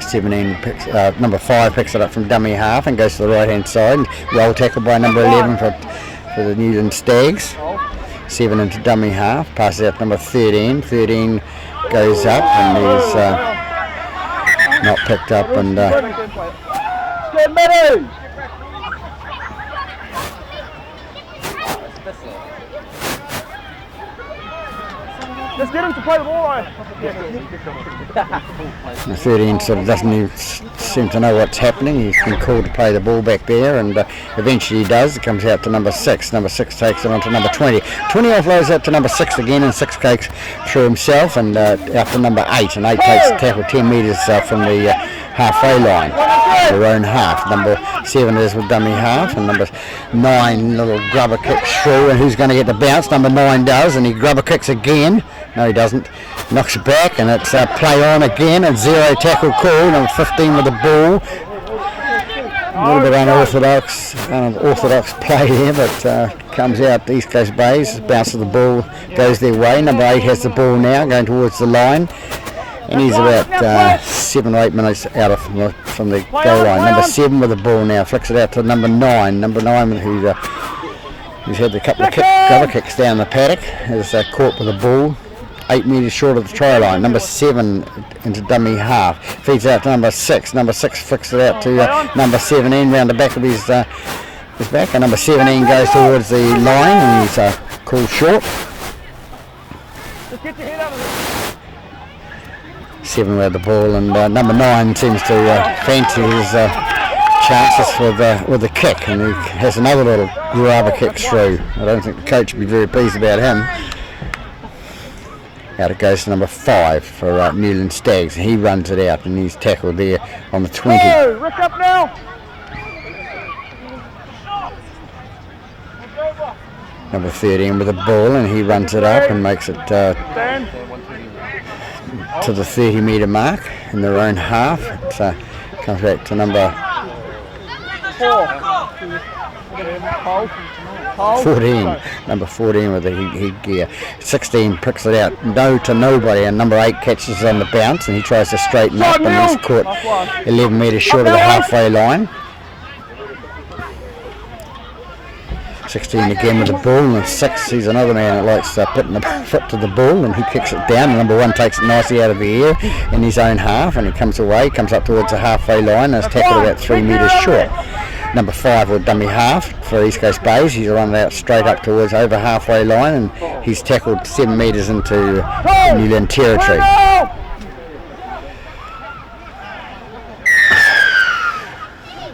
17 picks, number 5 picks it up from dummy half and goes to the right hand side. Roll tackle by number 11 for the Newland Stags. 7 into dummy half, passes out to number 13. 13 goes up and he's not picked up and Let's get him to play the ball. The 13 sort of doesn't even seem to know what's happening. He's been called to play the ball back there and eventually he does. It comes out to number 6. Number 6 takes it on to number 20. 20 offloads out to number 6 again and 6 takes through himself and out to number 8. And 8 takes a tackle 10 metres from the halfway line, their own half. Number 7 is with dummy half and number 9 little grubber kicks through and who's going to get the bounce? Number 9 does and he grubber kicks again. No, he doesn't. Knocks it back and it's play on again and 0 tackle call. Number 15 with the ball. A little bit unorthodox play here, but comes out East Coast Bays. Bounce of the ball goes their way. Number 8 has the ball now, going towards the line. And he's about 7 or 8 minutes out from the goal line. Number 7 with the ball now. Flicks it out to number 9. Number 9 who's had a couple of cover kicks down the paddock. Is caught with the ball. 8 metres short of the try line. Number 7 into dummy half. Feeds out to number 6. Number 6 flicks it out to number 17 round the back of his back. And number 17 goes towards the line and he's called short. Just get your head out of there. 7 with the ball and number 9 seems to fancy his chances with the kick and he has another little grubber kick through. I don't think the coach would be very pleased about him. Out it goes to number 5 for Newland Stags. He runs it out and he's tackled there on the 20. Hey, Rick up now. Number 13 with the ball and he runs it up and makes it to the 30 metre mark in their own half. It comes back to number 14. Number 14 with the headgear. 16 pricks it out, no to nobody, and number 8 catches it on the bounce and he tries to straighten up and he's caught 11 metres short of the halfway line. 16 again with the ball and 6 he's another man that likes putting the foot to the ball and he kicks it down and number 1 takes it nicely out of the air in his own half and he comes away, comes up towards the halfway line and is tackled about 3 metres short. Number 5 with dummy half for East Coast Bays. He's run out straight up towards over halfway line and he's tackled 7 metres into Newland territory.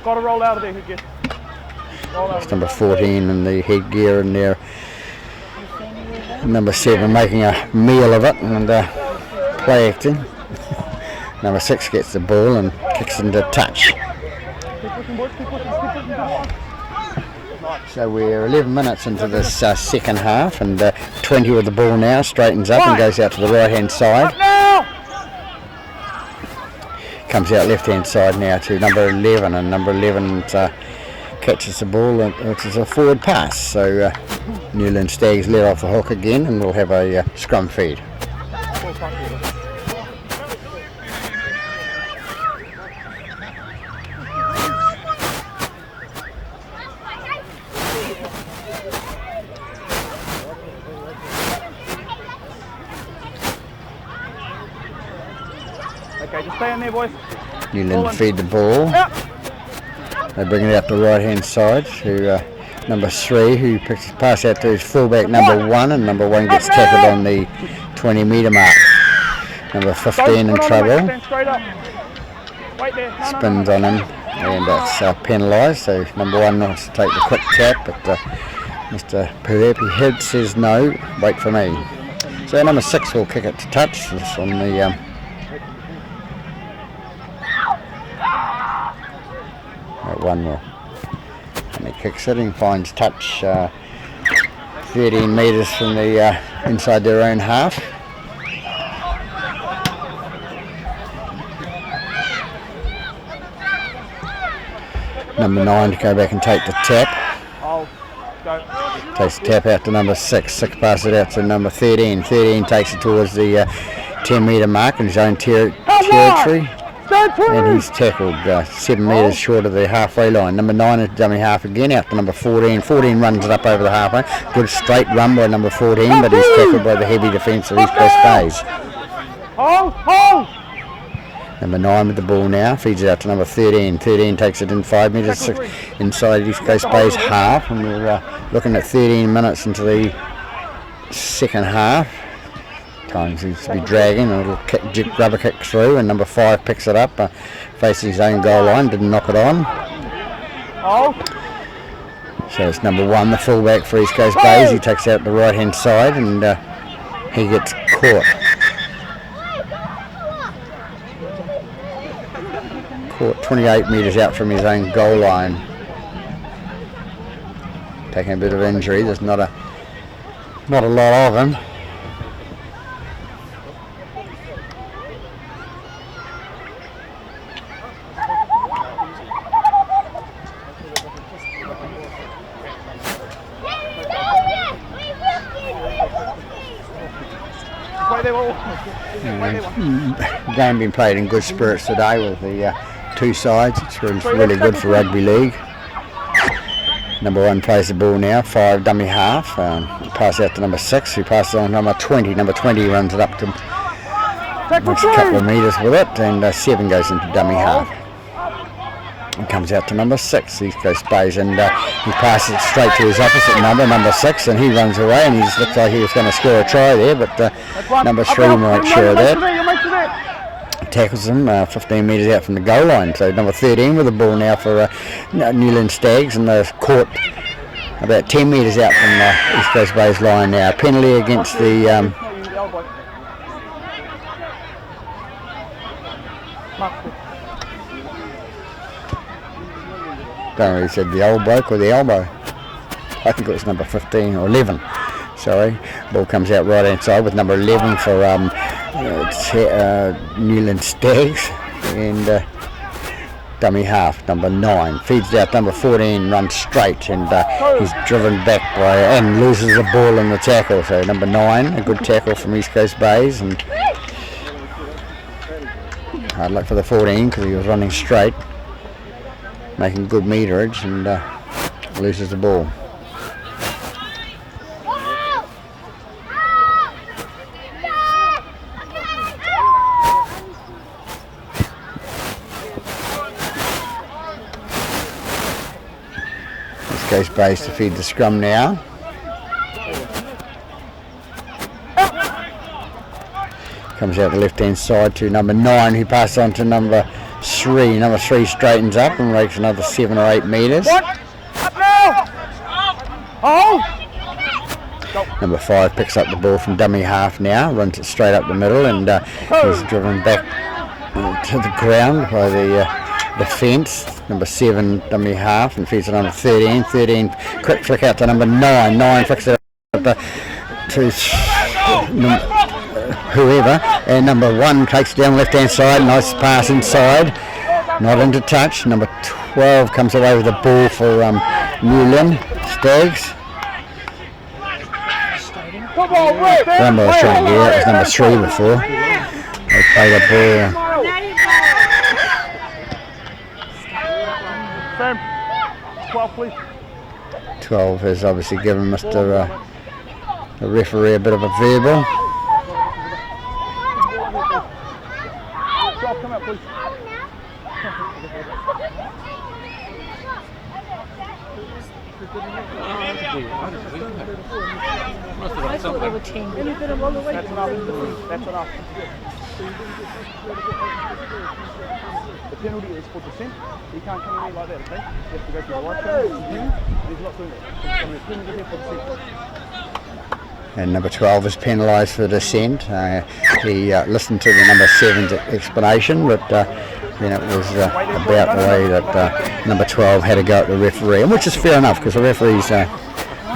Got to roll out of there, Higgins. It's number 14 in the headgear and there. Number 7 making a meal of it and play acting. Number 6 gets the ball and kicks into touch. So we're 11 minutes into this second half and 20 with the ball now, straightens up and goes out to the right hand side. comes out left hand side now to number 11, and number 11 catches the ball, which is a forward pass. So Newland Stags let off the hook again, and we'll have a scrum feed. Okay, just stay in there, boys. Newland feed the ball. They bring it out the right hand side to number 3, who picks the pass out to his fullback number 1, and number 1 gets tackled on the 20 metre mark. Number 15 in trouble. Spins on him, and that's penalised. So number 1 wants to take the quick tap, but Mr. Puepi Head says no, wait for me. So number 6 will kick it to touch. This on the one more, and he kicks it and finds touch 13 metres from the inside their own half. Number 9 to go back and take the tap. Takes the tap out to number 6. 6 passes it out to number 13. 13 takes it towards the 10 metre mark in his own territory. And he's tackled 7 metres short of the halfway line. Number 9 is dummy half again, out to number 14. 14 runs it up over the halfway. Good straight run by number 14, but he's tackled by the heavy defence of East Coast Bays. Number 9 with the ball now, feeds it out to number 13. 13 takes it in 5 metres inside East Coast Bays half, and we're looking at 13 minutes into the second half. Time seems to be dragging, a little rubber kick through, and number 5 picks it up, facing his own goal line, didn't knock it on. So it's number 1, the fullback for East Coast Bays. He takes out the right hand side, and he gets caught. Caught 28 metres out from his own goal line. Taking a bit of injury, there's not a lot of him. Game been played in good spirits today with the two sides. It's really good for rugby league. Number 1 plays the ball now, 5 dummy half. Pass out to number 6, who passes on to number 20. Number 20 runs it up to makes a couple of metres with it, and 7 goes into dummy half. And comes out to number 6, East Coast Bays, and he passes it straight to his opposite number 6, and he runs away, and he looks like he was going to score a try there, but number 3 weren't sure of that. Tackles him 15 metres out from the goal line. So number 13 with the ball now for Newland Stags, and they're caught about 10 metres out from the East Coast Bays line now. Penalty against the don't know if he said the old bloke or the elbow. I think it was number 15 or 11. Sorry. Ball comes out right hand side with number 11 for Newland Stags, and dummy half number 9 feeds out number 14, runs straight, and he's driven back by and loses the ball in the tackle. So number 9, a good tackle from East Coast Bays, and hard luck for the 14 because he was running straight, making good meterage, and loses the ball. Goes Bays to feed the scrum now. Comes out the left hand side to number 9, who passes on to number 3. Number 3 straightens up and makes another 7 or 8 metres. Number 5 picks up the ball from dummy half now, runs it straight up the middle, and is driven back to the ground by the fence. Number 7 dummy half, and feeds to number 13. 13 quick flick out to number 9. 9 flicks it up to whoever, and number 1 takes it down left hand side, nice pass inside, not into touch. Number 12 comes away with the ball for New Lynn Stags. Remember I was trying to get it was number 3 before. They play the ball. Sam, 12 please. 12 has obviously given Mr. The referee a bit of a verbal. 12, come out please. I thought they were 10. That's enough. That's enough. The penalty is for dissent. You can't come in like that, okay? You have to go to the right side. He's not doing that. There's going to be a penalty here for dissent. And number 12 is penalised for dissent. He listened to the number 7's explanation, but then it was about the way that number 12 had to go at the referee, and which is fair enough because the referees are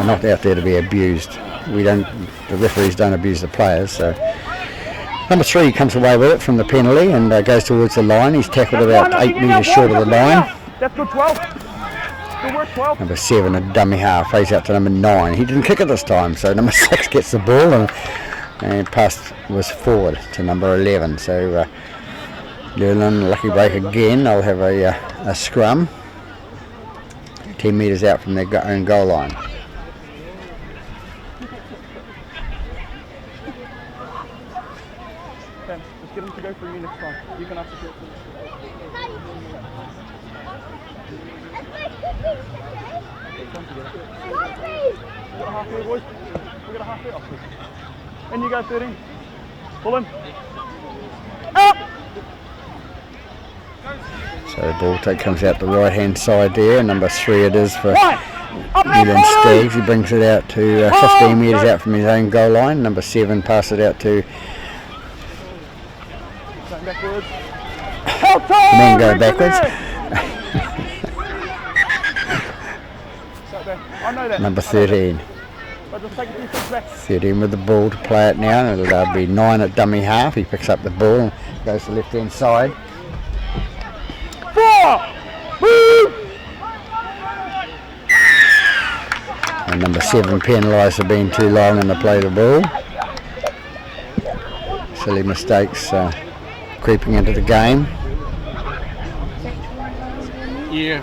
not out there to be abused. The referees don't abuse the players. So number 3 comes away with it from the penalty and goes towards the line. He's tackled about 8 metres short of the line. That's good, 12. Good work, 12. Number 7, a dummy half, face out to number 9. He didn't kick it this time, so number 6 gets the ball and pass was forward to number 11. So Lynn, lucky break again. They'll have a scrum 10 metres out from their own goal line. Sam, just get him to go for you next time. You can ask the question. We got a half here, boys. We got a half here. Oh, please. And you go 13. Pull him. Up! So the ball take comes out the right hand side there. Number 3 it is for Up, Newland Stags. He brings it out to 15 metres out from his own goal line. Number 7 passes it out to backwards. men go backwards. I know that. Number 13. But just take a few steps back. 13 with the ball to play it now. It'll be 9 at dummy half. He picks up the ball and goes to the left hand side. 4! Move! And number 7 penalised for being too long in the play the ball. Silly mistakes creeping into the game. Yeah,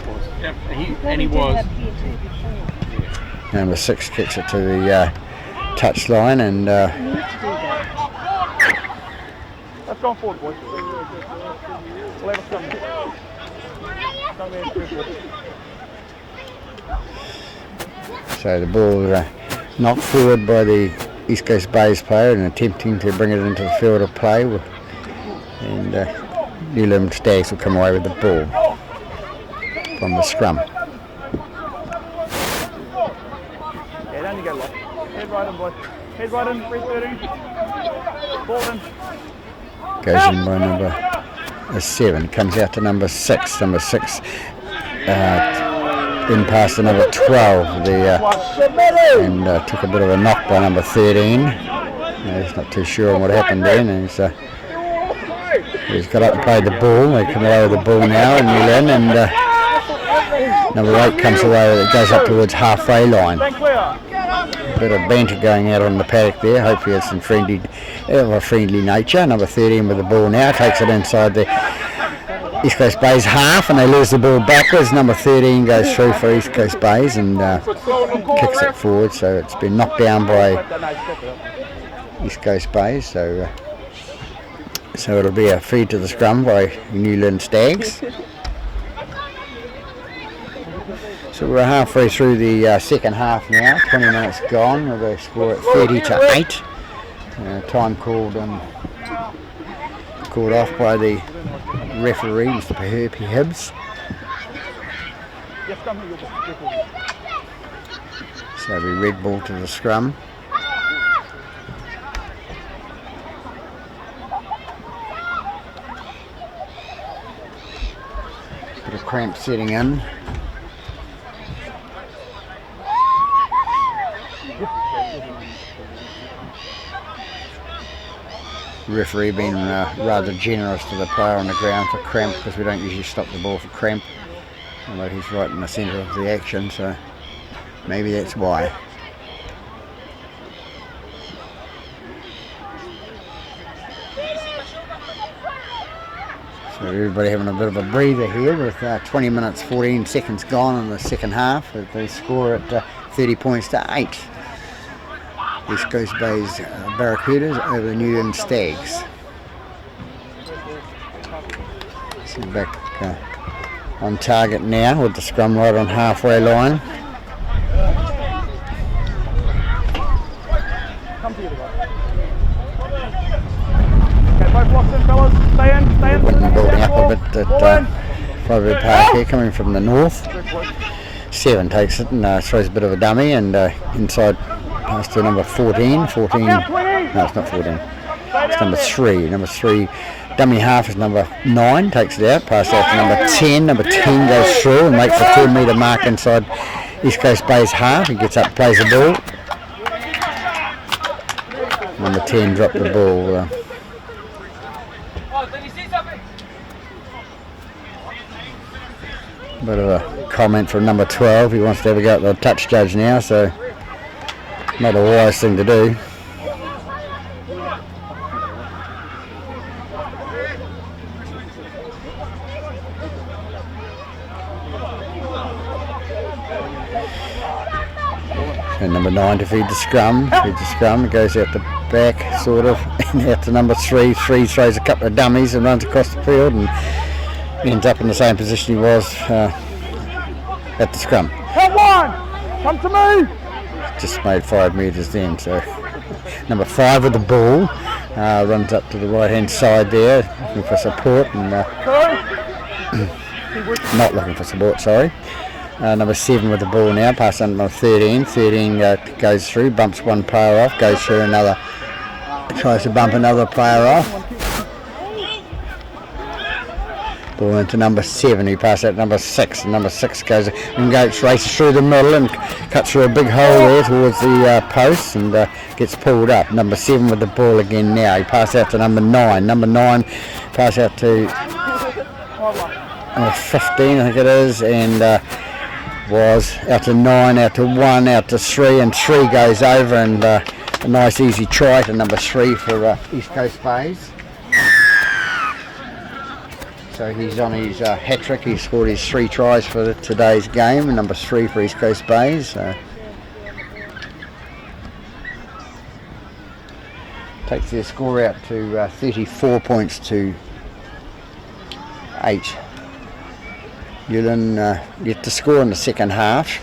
he was. Number 6 kicks it to the touch line and Let's go forward, boys. We'll have a scrum. Scrum there, forward. so the ball knocked forward by the East Coast Bays player and attempting to bring it into the field of play, and Newland Stags will come away with the ball from the scrum. Yeah, down you go, Locke. Head right in, boys. Head right in, 3-13. Ball in. Goes in by number 7, comes out to number 6. Number 6 in past the number 12 and took a bit of a knock by number 13. He's not too sure on what happened then. He's got up and played the ball. They come away with the ball now in Lynn, and number 8 comes away with it, goes up towards halfway line. Stand clear. Bit of banter going out on the paddock there. Hopefully it's of a friendly nature. Number 13 with the ball now, takes it inside the East Coast Bays half and they lose the ball backwards. Number 13 goes through for East Coast Bays and kicks it forward, so it's been knocked down by East Coast Bays, so it'll be a feed to the scrum by Newland Stags. So we're halfway through the second half now, 20 minutes gone. We'll go score at 30-8. Time called off by the referee, Mr. Herpy Hibbs. So we red ball to the scrum. Bit of cramp setting in. referee being rather generous to the player on the ground for cramp, because we don't usually stop the ball for cramp, although he's right in the centre of the action, so maybe that's why. So everybody having a bit of a breather here with 20 minutes 14 seconds gone in the second half. They score at 30 points to 8. East Coast Bay's Barracudas over the New England Stags. So back on target now with the scrum right on halfway line. Both blocks in, fellas. Stay in. Building up a bit at Private Park here, coming from the north. 7 takes it and throws a bit of a dummy, and inside pass to number 14. 14. No, it's not 14. It's number 3. Number 3. Dummy half is number 9. Takes it out. Pass out to number 10. Number 10 goes through and makes a 2-metre mark inside East Coast Bay's half. He gets up, plays the ball. Number 10 dropped the ball. Bit of a comment from number 12. He wants to have a go at the touch judge now, so not a wise thing to do. And number 9 to feed the scrum. It goes out the back, sort of, and out to number 3. 3 throws a couple of dummies and runs across the field and ends up in the same position he was at the scrum. Come on! Come to me! Just made 5 metres then, so number 5 with the ball runs up to the right hand side there, looking for support, and not looking for support, sorry. Number 7 with the ball now, pass on number 13. 13 goes through, bumps one player off, goes through another, tries to bump another player off. Ball into number 7, he passes out number 6, and number 6 goes and races through the middle and cuts through a big hole there towards the post and gets pulled up. Number 7 with the ball again now, he passes out to number 9. Number 9 passes out to number 15, I think it is, and was out to 9, out to 1, out to 3, and 3 goes over, and a nice easy try to number 3 for East Coast Bays. So he's on his hat trick. He scored his 3 tries for today's game, and number 3 for East Coast Bays. Takes their score out to 34 points to 8. Lynn yet to score in the second half.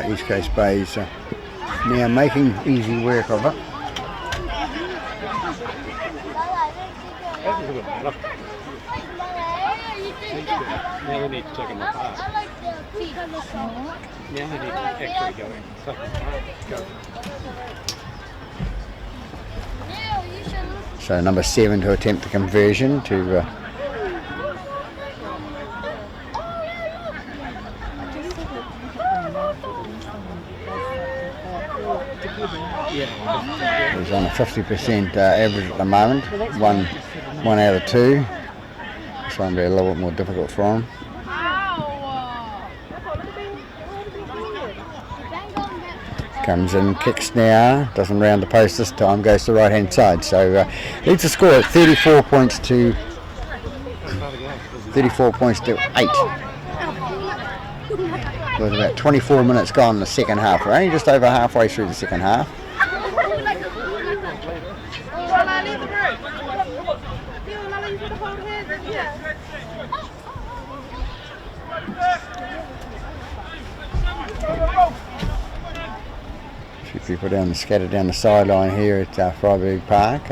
East Coast Bays now making easy work of it. Now we need to take them apart. Now we need to actually go in. Go. So number 7 to attempt the conversion to he's on a 50% average at the moment. One out of 2. This one will be a little bit more difficult for him. Comes in, kicks now, doesn't round the post this time, goes to the right hand side. So leads the score at 34 points to 8. With about 24 minutes gone in the second half. We're only just over halfway through the second half. A few people scattered down the sideline here at Freiburg Park,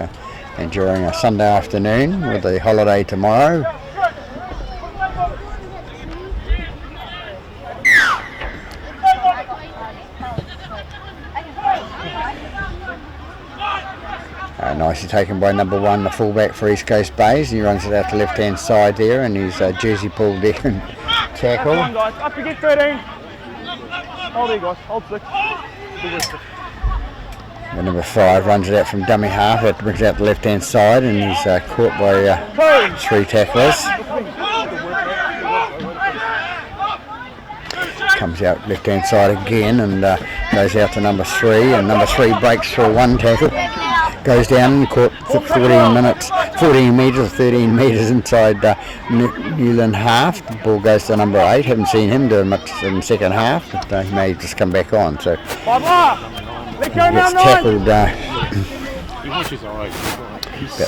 enjoying a Sunday afternoon with the holiday tomorrow. nicely taken by number 1, the fullback for East Coast Bays. He runs it out to left hand side there, and he's jersey pulled there and tackle. Come on, guys. Up to get 13. Hold there, guys. Hold 6. The number 5 runs it out from dummy half. That brings it out to left hand side, and he's caught by 3 tacklers. Comes out left hand side again and goes out to number 3, and number 3 breaks through 1 tackle, goes down and caught for 14 metres, 13 metres inside Newland half. The ball goes to number 8. Haven't seen him do much in the second half, but he may just come back on. So he gets tackled about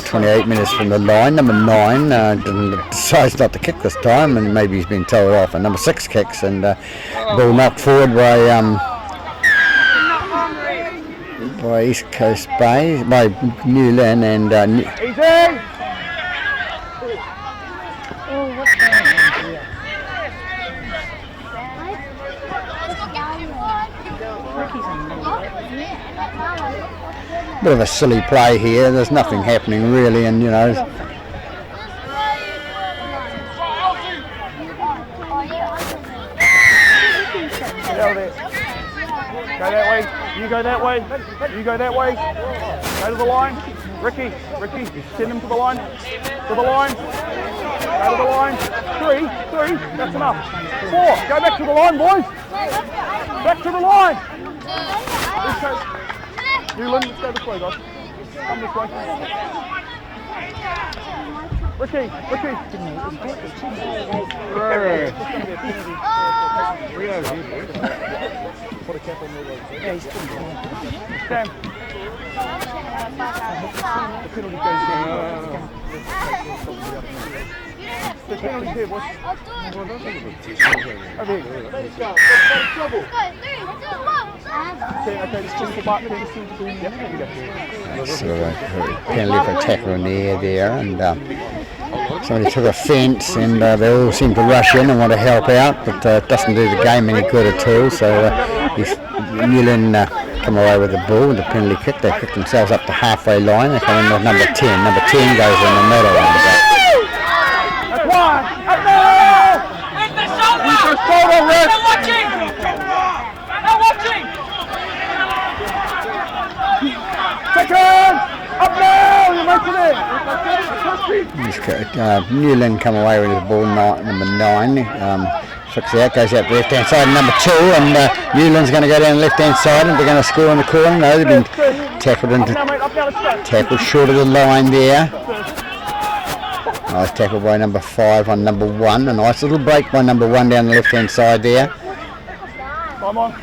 28 minutes from the line. Number 9 decides not to kick this time, and maybe he's been told off. And number 6 kicks, and ball knocked forward by East Coast Bay, by Newland, and bit of a silly play here. There's nothing happening really, and you know. Go that way. You go that way. You go that way. Go to the line. Ricky, send him to the line. To the line. Go to the line. 3. That's enough. 4. Go back to the line, boys. Back to the line. Lynn, let's go this way, guys. Come this way. Ricky. Put a cap on there. Stand. The penalty goes down. The penalty here, boys. Over here. Okay, just the back. So penalty for a tackle in the air there, and somebody took offence, and they all seem to rush in and want to help out, but it doesn't do the game any good at all. So Newland come away with the ball, the penalty kick. They kick themselves up the halfway line. They come in with number 10. Number 10 goes in the middle. That's one. Up there! With the shoulder! They're watching! They're watching! Second! Up there! You mentioned it! Newland come away with the ball, number 9. Flicks out, goes out the left hand side, number 2, and Newland's going to go down the left hand side, and they're going to score in the corner. No, they've been tackled short of the line there. Nice tackle by number 5 on number 1. A nice little break by number 1 down the left hand side there. Come on.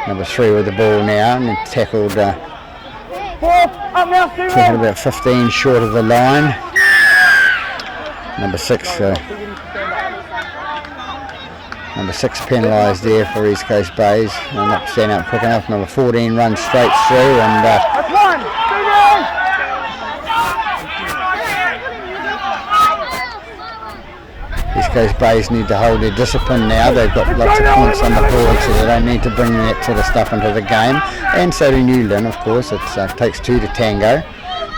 Number 3 with the ball now, and tackled about 15 short of the line. Number 6 penalised there for East Coast Bays. They're not standing up quick enough. Number 14 runs straight through, and East Coast Bays need to hold their discipline now. They've got lots of points on the board, so they don't need to bring that sort of stuff into the game. And so do Newland, of course. It takes 2 to tango.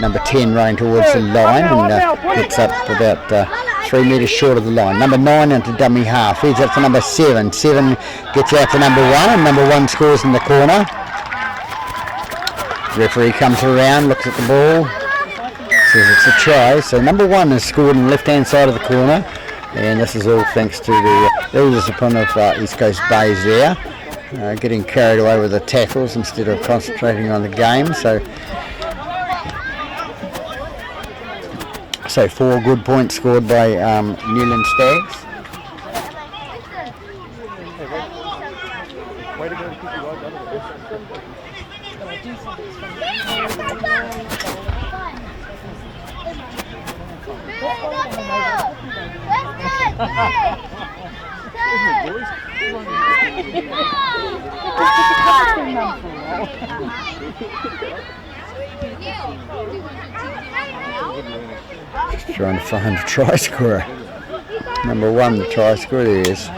Number 10 running towards the line, and gets up about 3 metres short of the line. Number 9 into dummy half. Heads up to number 7. 7 gets out to number 1, and number 1 scores in the corner. Referee comes around, looks at the ball, says it's a try. So number 1 has scored on the left-hand side of the corner. And this is all thanks to the ill discipline of East Coast Bays there, getting carried away with the tackles instead of concentrating on the game. So 4 good points scored by Newland Stags. Just trying to find a try scorer. Number 1, the try scorer, there he is.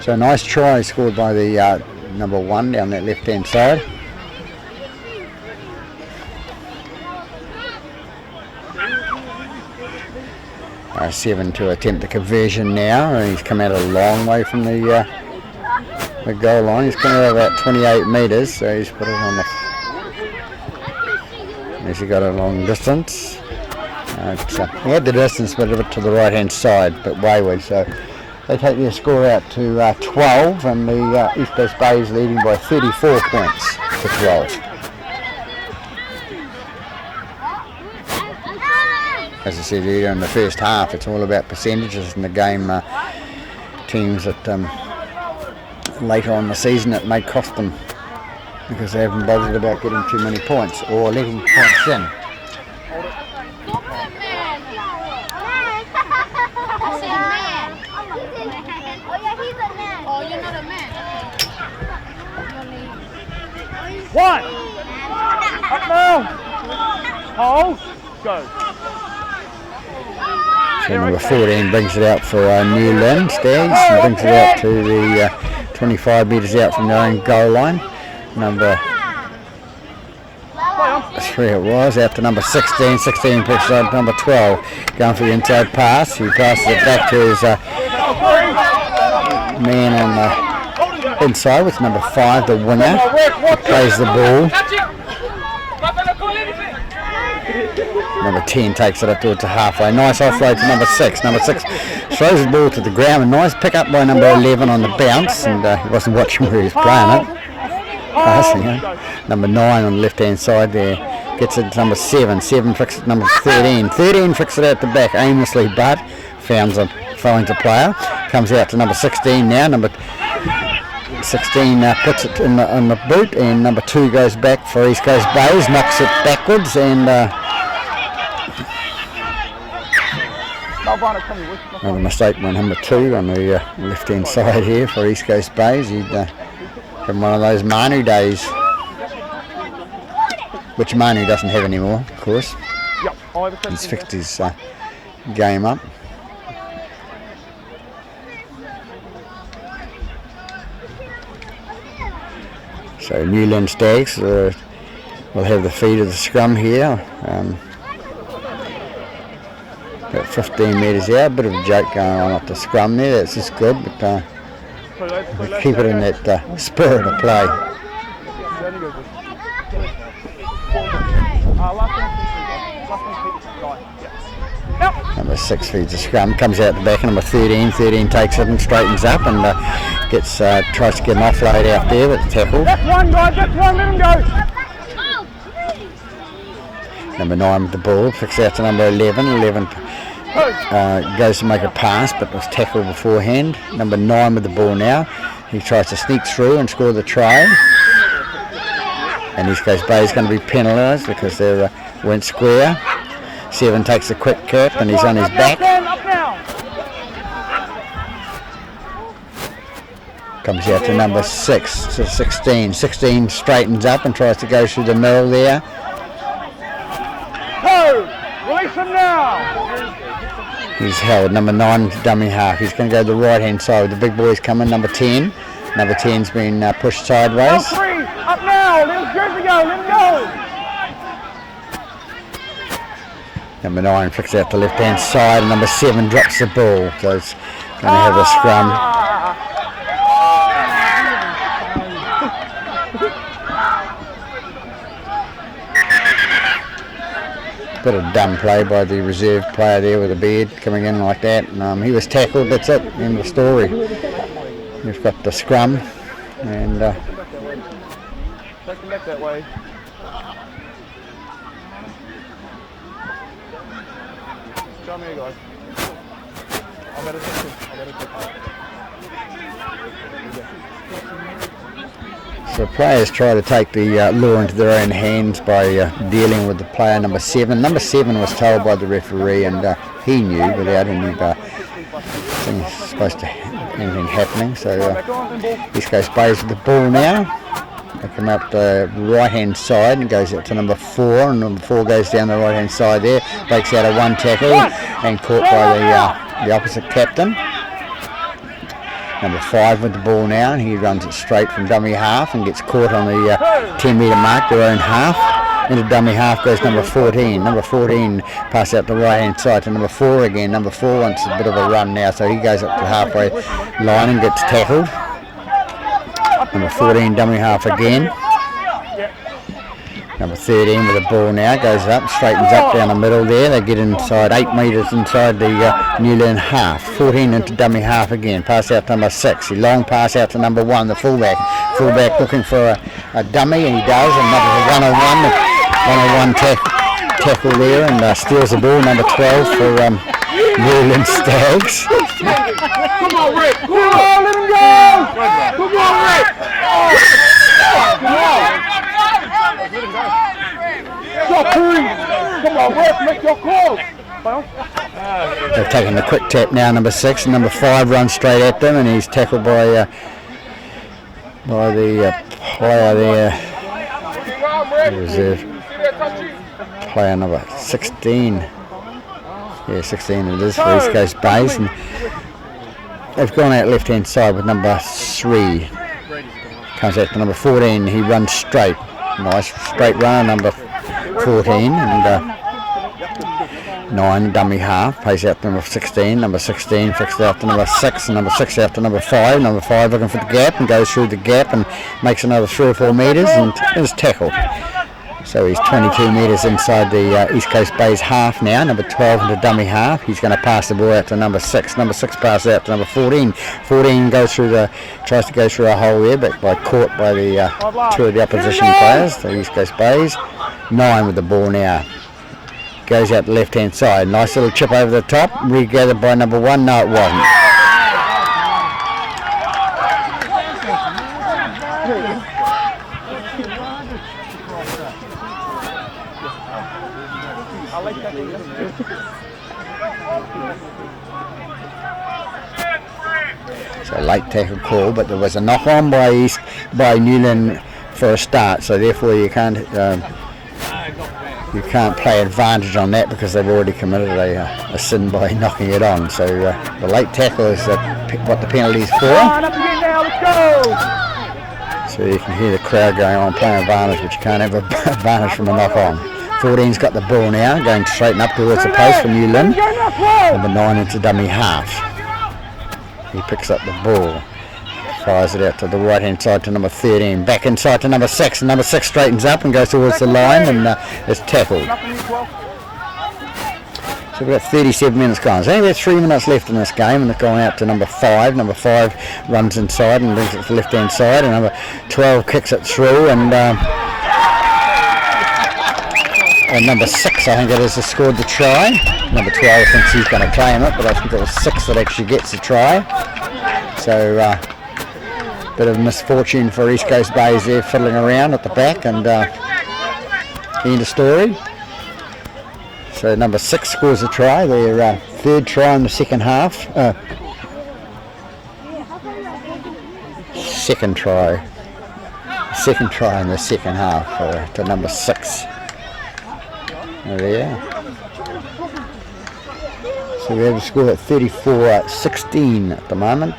So nice try scored by the number 1 down that left hand side. Seven to attempt the conversion now, and he's come out a long way from the goal line. He's come out about 28 metres, so he's put it on the. As he got a long distance. He had the distance, but a bit to the right hand side, but wayward. So they take their score out to 12, and the East Coast Bay is leading by 34 points to 12. As I said earlier, in the first half, it's all about percentages in the game. Teams that later on in the season it may cost them because they haven't bothered about getting too many points or letting points in. One. Up now. Hold. Go. So number 14 brings it out for New Lynn Stags and brings it out to the 25 metres out from their own goal line. Number 3 it was, out to number 16. 16 picks it up number 12. Going for the inside pass. He passes it back to his man on the inside with number 5, the winger. He plays the ball. Number 10 takes it up towards the halfway. Nice offload to number 6. Number 6 throws the ball to the ground. A nice pick up by number 11 on the bounce, and he wasn't watching where he was playing it. Passing it. Number 9 on the left hand side there. Gets it to number 7. 7 flicks it to number 13. 13 flicks it out the back aimlessly, but finds a player. Comes out to number 16 now. Number 16 puts it in on the boot, and number 2 goes back for East Coast Bays, knocks it backwards, and another mistake by number 2 on the left hand side here for East Coast Bays. He'd had one of those Manu days, which Manu doesn't have anymore, of course. He's fixed his game up. So New Lynn Stags will have the feed of the scrum here. About 15 metres out, bit of a joke going on at the scrum there. That's just good, but keep it in that spirit of play. Number 6 feeds the scrum, comes out the back. Number 13 takes it and straightens up and tries to get an offload out there, but tackled. That's one, guys. That's one. Let him go. Number 9 with the ball, flicks out to number 11. 11 goes to make a pass, but was tackled beforehand. Number 9 with the ball now. He tries to sneak through and score the try. And East Coast Bay is going to be penalised because they went square. 7 takes a quick cap and he's on his back. Comes out to number 6 to 16. 16 straightens up and tries to go through the middle there. Release him now. He's held. Number 9 dummy half. He's going to go to the right hand side. The big boys coming. Number 10. Number 10's been pushed sideways. 3 up now. Let his jersey go. Let him go. Number 9 flicks out the left hand side, and number 7 drops the ball. So it's going to have a scrum. Bit of dumb play by the reserve player there with a beard coming in like that. And, he was tackled. That's it. End of the story. We've got the scrum, and take him back that way. Show me, guys. I'll better take him. so players try to take the law into their own hands by dealing with the player number 7. Number 7 was told by the referee, and he knew without any thing supposed to anything happening. So East Coast Bays with the ball now. They come up the right hand side and goes out to number 4, and number 4 goes down the right hand side there, breaks out a 1 tackle and caught by the opposite captain. Number 5 with the ball now, and he runs it straight from dummy half and gets caught on the 10 metre mark, their own half. Into dummy half goes number 14. Number 14 pass out the right hand side to number 4 again. Number 4 wants a bit of a run now, so he goes up to the halfway line and gets tackled. Number 14 dummy half again. Number 13 with the ball now, goes up, straightens up down the middle there. They get inside 8 metres inside the New Lynn half. 14 into dummy half again, pass out to number 6. He long pass out to number 1, the fullback. Fullback looking for a dummy, and he does, and another one-on-one tackle there, and steals the ball, number 12 for New Lynn Stags. Come on, Rick! Come on, let him go! Come on, Rick! Come on! Come on, Rick, make your call! They're taking the quick tap now, number 6, and number 5 runs straight at them, and he's tackled by the player there, reserve player number 16. Yeah, 16 it is for East Coast Bays, and they've gone out left hand side with number 3. Comes out to number 14, he runs straight. Nice straight runner, number 14, and 9 dummy half, pays out to number 16, number 16 fixed out to number 6, and number 6 out to number 5, number 5 looking for the gap and goes through the gap and makes another 3 or 4 metres and is tackled. So he's 22 metres inside the East Coast Bays half now, number 12 into dummy half. He's going to pass the ball out to number 6, number 6 passes out to number 14. 14 goes through tries to go through a hole there, but caught by the 2 of the opposition players, the East Coast Bays. 9 with the ball now. Goes out the left hand side, nice little chip over the top, regathered by number 1, no it wasn't. So late tackle call, but there was a knock on by New Lynn for a start, so therefore you can't play advantage on that because they've already committed a sin by knocking it on. So the late tackle is what the penalty is for. So you can hear the crowd going on playing advantage, but you can't have advantage from a knock on. 14's got the ball now, going straight up towards the post for New Lynn. Number 9 into dummy half. He picks up the ball, fires it out to the right hand side to number 13, back inside to number 6, and number 6 straightens up and goes towards the line and is tackled. So we've got 37 minutes gone. So only about 3 minutes left in this game, and they're going out to number 5. Number 5 runs inside and brings it to the left hand side, and number 12 kicks it through, and number 6, I think it is, has scored the try. Number 12 thinks he's going to claim it, but I think it was 6 that actually gets the try. So bit of misfortune for East Coast Bays there, fiddling around at the back, and end of story. So number 6 scores a try, their 3rd try in the second half. Second try in the second half to number 6. There. So we have a score at 34-16 at the moment.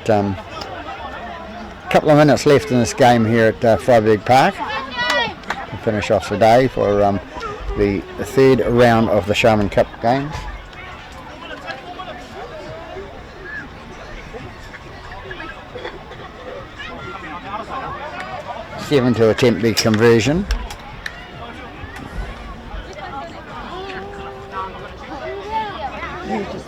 Couple of minutes left in this game here at Freiburg Park to finish off the day for the 3rd round of the Sharman Cup games. Seven to attempt the conversion.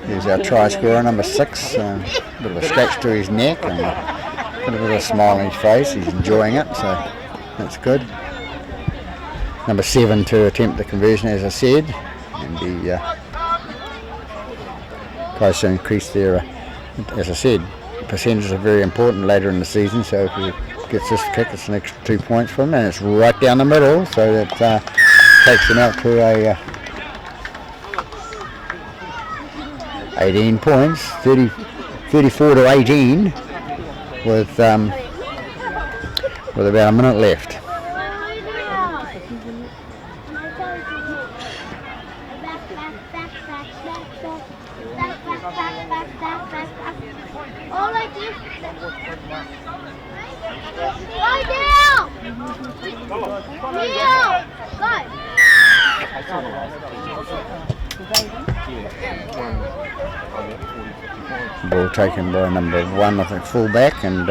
Here's our try scorer, number 6. Bit of a scratch to his neck and a bit of a smile on his face. He's enjoying it, so that's good. Number 7 to attempt the conversion, as I said, and the tries to increase their, as I said, percentages are very important later in the season. So if he gets this kick, it's an extra 2 points for him, and it's right down the middle, so that takes him out to a 18 points, 34-18, with about a minute left. Ball taken by number 1, I think, fullback, and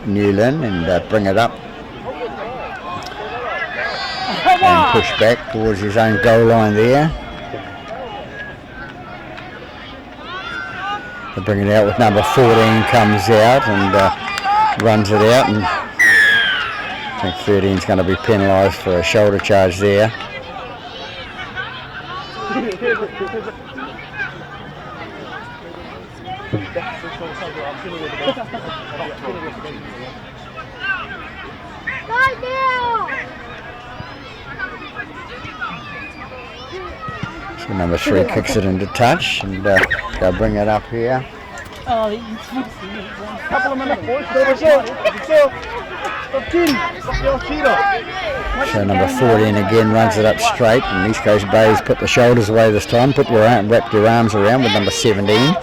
Lynn, and bring it up and push back towards his own goal line there. They bring it out with number 14, comes out and runs it out, and I think 13's going to be penalised for a shoulder charge there. So number 3 kicks it into touch, and they'll bring it up here. Couple of minutes, boys. So number 14 again runs it up straight, and East Coast Bays put the shoulders away this time, wrap your arms around with number 17.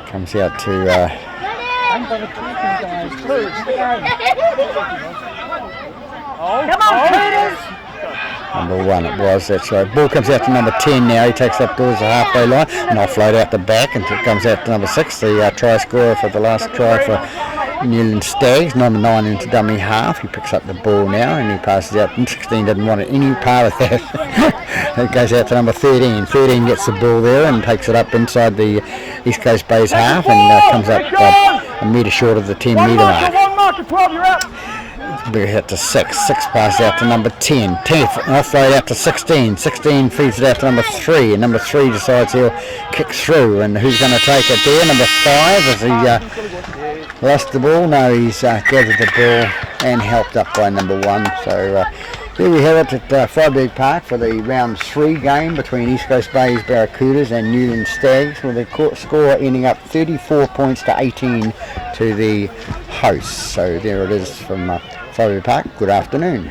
Comes out to Come on, Peters! number 1 it was, that's right. Ball comes out to number 10 now, he takes up towards the halfway line, and offload out the back, and it comes out to number 6, the try scorer for the last try for Newland Stags, number 9 into dummy half. He picks up the ball now, and he passes out, and 16 didn't want any part of that. It goes out to number 13. 13 gets the ball there and takes it up inside the East Coast Bays half, and comes up a metre short of the 10 metre mark. 1 marker, 12, you're out. Big hit to 6. 6 passes out to number 10. 10 offload out to 16. 16 feeds it out to number 3. And number 3 decides he'll kick through. And who's going to take it there? Number 5, as he lost the ball. No, he's gathered the ball and helped up by number 1. So there we have it at Freiburg Park for the round 3 game between East Coast Bays Barracudas and Newland Stags, with the score ending up 34 points to 18 to the hosts. So there it is from Freiburg Park. Good afternoon.